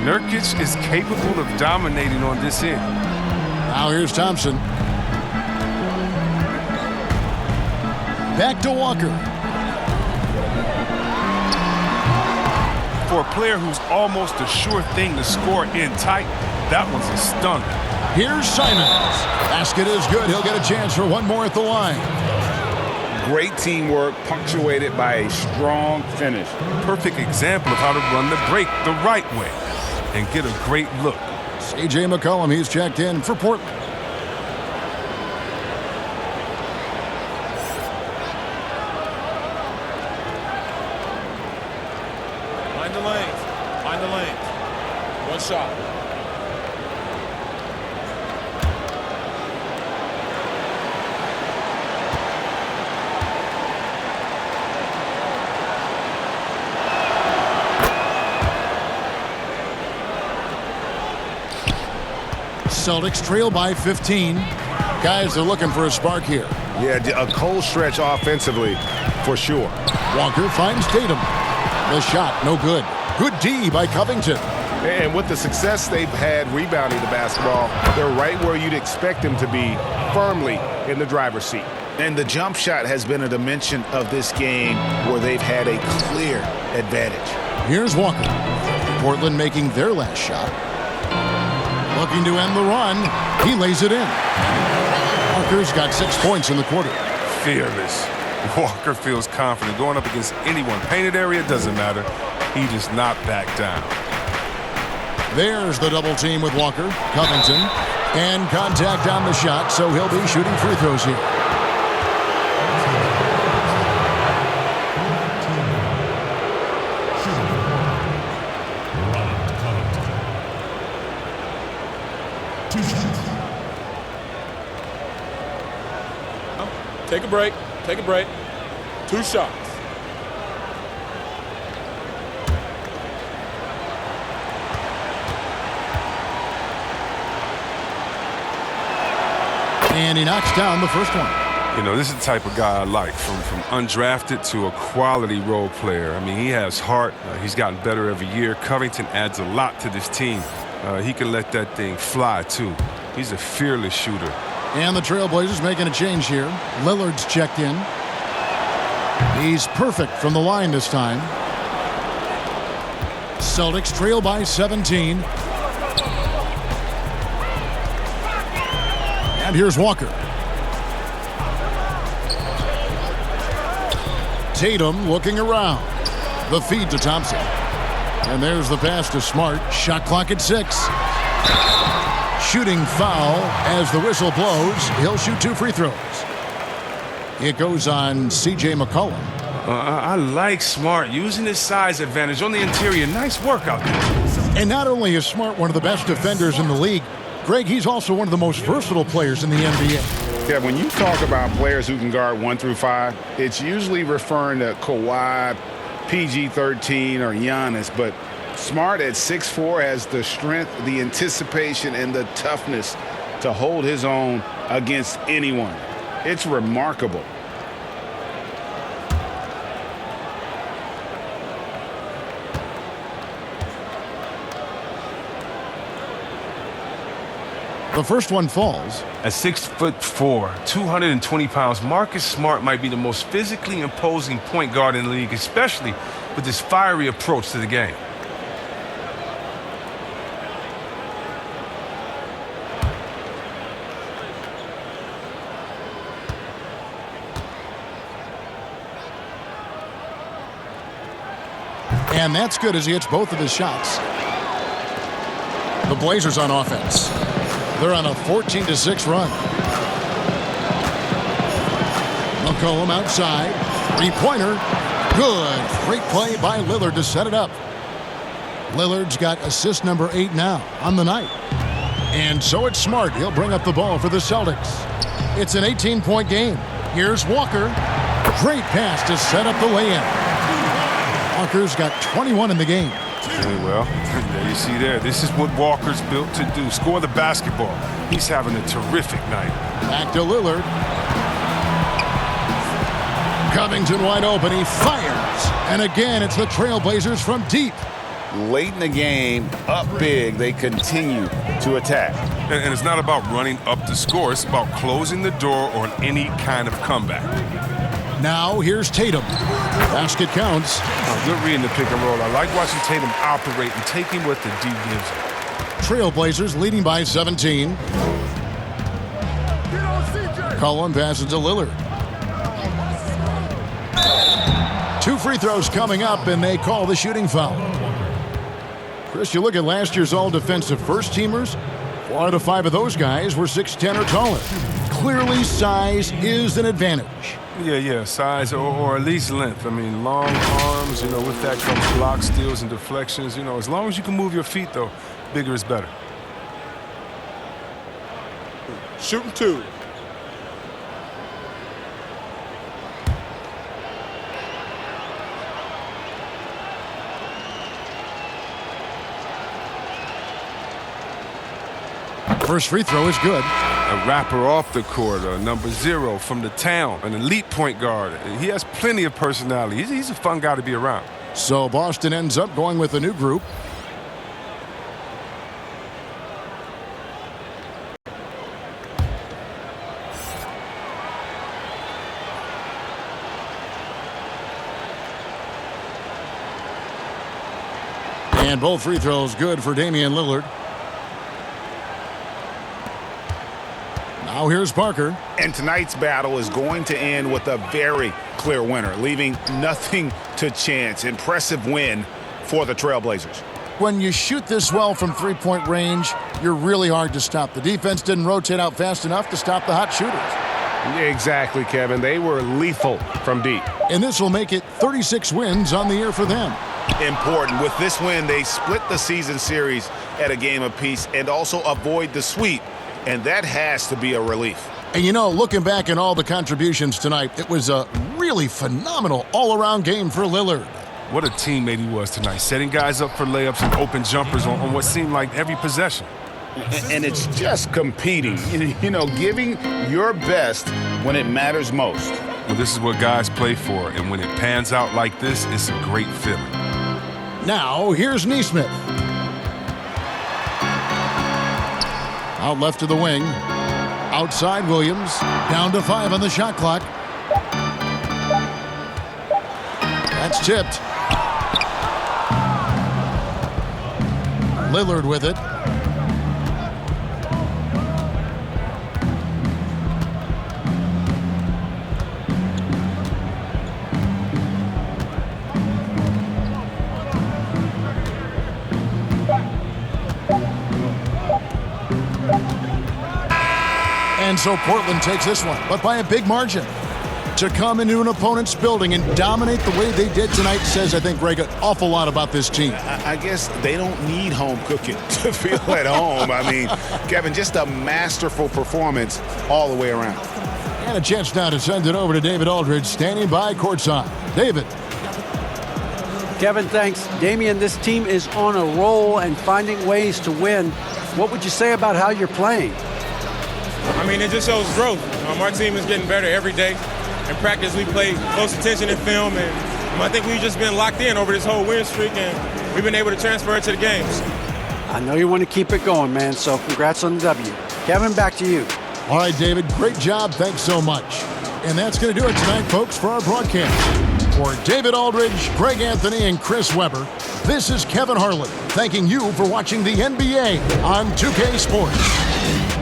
Nurkic is capable of dominating on this end. Now here's Thompson. Back to Walker. For a player who's almost a sure thing to score in tight, that one's a stunner. Here's Simons. Basket is good. He'll get a chance for one more at the line. Great teamwork punctuated by a strong finish. Perfect example of how to run the break the right way and get a great look. C.J. McCollum, he's checked in for Portland. Find the lanes. Find the lanes. One shot. Celtics trail by 15. Guys, they're looking for a spark here. Yeah, a cold stretch offensively for sure. Walker finds Tatum. The shot, no good. Good D by Covington. And with the success they've had rebounding the basketball, they're right where you'd expect them to be, firmly in the driver's seat. And the jump shot has been a dimension of this game where they've had a clear advantage. Here's Walker. Portland making their last shot. Looking to end the run. He lays it in. Walker's got 6 points in the quarter. Fearless. Walker feels confident going up against anyone. Painted area, doesn't matter. He does not back down. There's the double team with Walker, Covington, and contact on the shot, so he'll be shooting free throws here. Take a break. Take a break. 2 shots. And he knocks down the first one. You know, this is the type of guy I like, from undrafted to a quality role player. I mean, he has heart. He's gotten better every year. Covington adds a lot to this team. He can let that thing fly, too. He's a fearless shooter. And the Trailblazers making a change here. Lillard's checked in. He's perfect from the line this time. Celtics trail by 17. And here's Walker. Tatum looking around. The feed to Thompson. And there's the pass to Smart. Shot clock at 6. Shooting foul as the whistle blows. He'll shoot 2 free throws. It goes on C.J. McCollum. I like Smart using his size advantage on the interior. Nice work out there. And not only is Smart one of the best defenders in the league, Greg, he's also one of the most versatile players in the NBA. Yeah, when you talk about players who can guard 1 through 5, it's usually referring to Kawhi, PG-13, or Giannis, but Smart at 6'4" has the strength, the anticipation, and the toughness to hold his own against anyone. It's remarkable. The first one falls. At 6'4", 220 pounds, Marcus Smart might be the most physically imposing point guard in the league, especially with his fiery approach to the game. And that's good as he hits both of his shots. The Blazers on offense. They're on a 14-6 run. McCollum outside. 3-pointer. Good. Great play by Lillard to set it up. Lillard's got assist number 8 now on the night. And so it's Smart. He'll bring up the ball for the Celtics. It's an 18-point game. Here's Walker. Great pass to set up the lay-in. Walker's got 21 in the game. Well, there you see there. This is what Walker's built to do. Score the basketball. He's having a terrific night. Back to Lillard. Covington wide open. He fires. And again, it's the Trailblazers from deep. Late in the game, up big, they continue to attack. And it's not about running up to score. It's about closing the door on any kind of comeback. Now here's Tatum. Basket counts. Oh, good reading the pick and roll. I like watching Tatum operate and taking what the D gives him. Trailblazers leading by 17. Cullen passes to Lillard. 2 free throws coming up, and they call the shooting foul. Chris, you look at last year's all-defensive first-teamers, 4 out of 5 of those guys were 6'10" or taller. Clearly, size is an advantage. Yeah, size or at least length. I mean, long arms, with that comes blocks, steals, and deflections. As long as you can move your feet, though, bigger is better. Shooting 2. First free throw is good. A rapper off the court, number 0 from the town, an elite point guard. He has plenty of personality. He's a fun guy to be around. So Boston ends up going with a new group. And both free throws good for Damian Lillard. Now here's Parker. And tonight's battle is going to end with a very clear winner, leaving nothing to chance. Impressive win for the Trailblazers. When you shoot this well from three-point range, you're really hard to stop. The defense didn't rotate out fast enough to stop the hot shooters. Exactly, Kevin. They were lethal from deep. And this will make it 36 wins on the year for them. Important. With this win, they split the season series at a game apiece and also avoid the sweep. And that has to be a relief. And looking back at all the contributions tonight, it was a really phenomenal all-around game for Lillard. What a teammate he was tonight, setting guys up for layups and open jumpers on what seemed like every possession. And it's just competing, giving your best when it matters most. Well, this is what guys play for, and when it pans out like this, it's a great feeling. Now, here's Nesmith. Out left to the wing. Outside Williams. Down to 5 on the shot clock. That's tipped. Lillard with it. And so Portland takes this one, but by a big margin. To come into an opponent's building and dominate the way they did tonight says, I think, Greg, an awful lot about this team. I guess they don't need home cooking to feel at home. I mean, Kevin, just a masterful performance all the way around. And a chance now to send it over to David Aldridge, standing by courtside. David. Kevin, thanks. Damian, this team is on a roll and finding ways to win. What would you say about how you're playing? I mean, it just shows growth. Our team is getting better every day. In practice, we play close attention in film, and I think we've just been locked in over this whole win streak, and we've been able to transfer it to the games. I know you want to keep it going, man, so congrats on the W. Kevin, back to you. All right, David, great job. Thanks so much. And that's going to do it tonight, folks, for our broadcast. For David Aldridge, Greg Anthony, and Chris Webber, this is Kevin Harlan thanking you for watching the NBA on 2K Sports.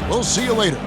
We'll see you later.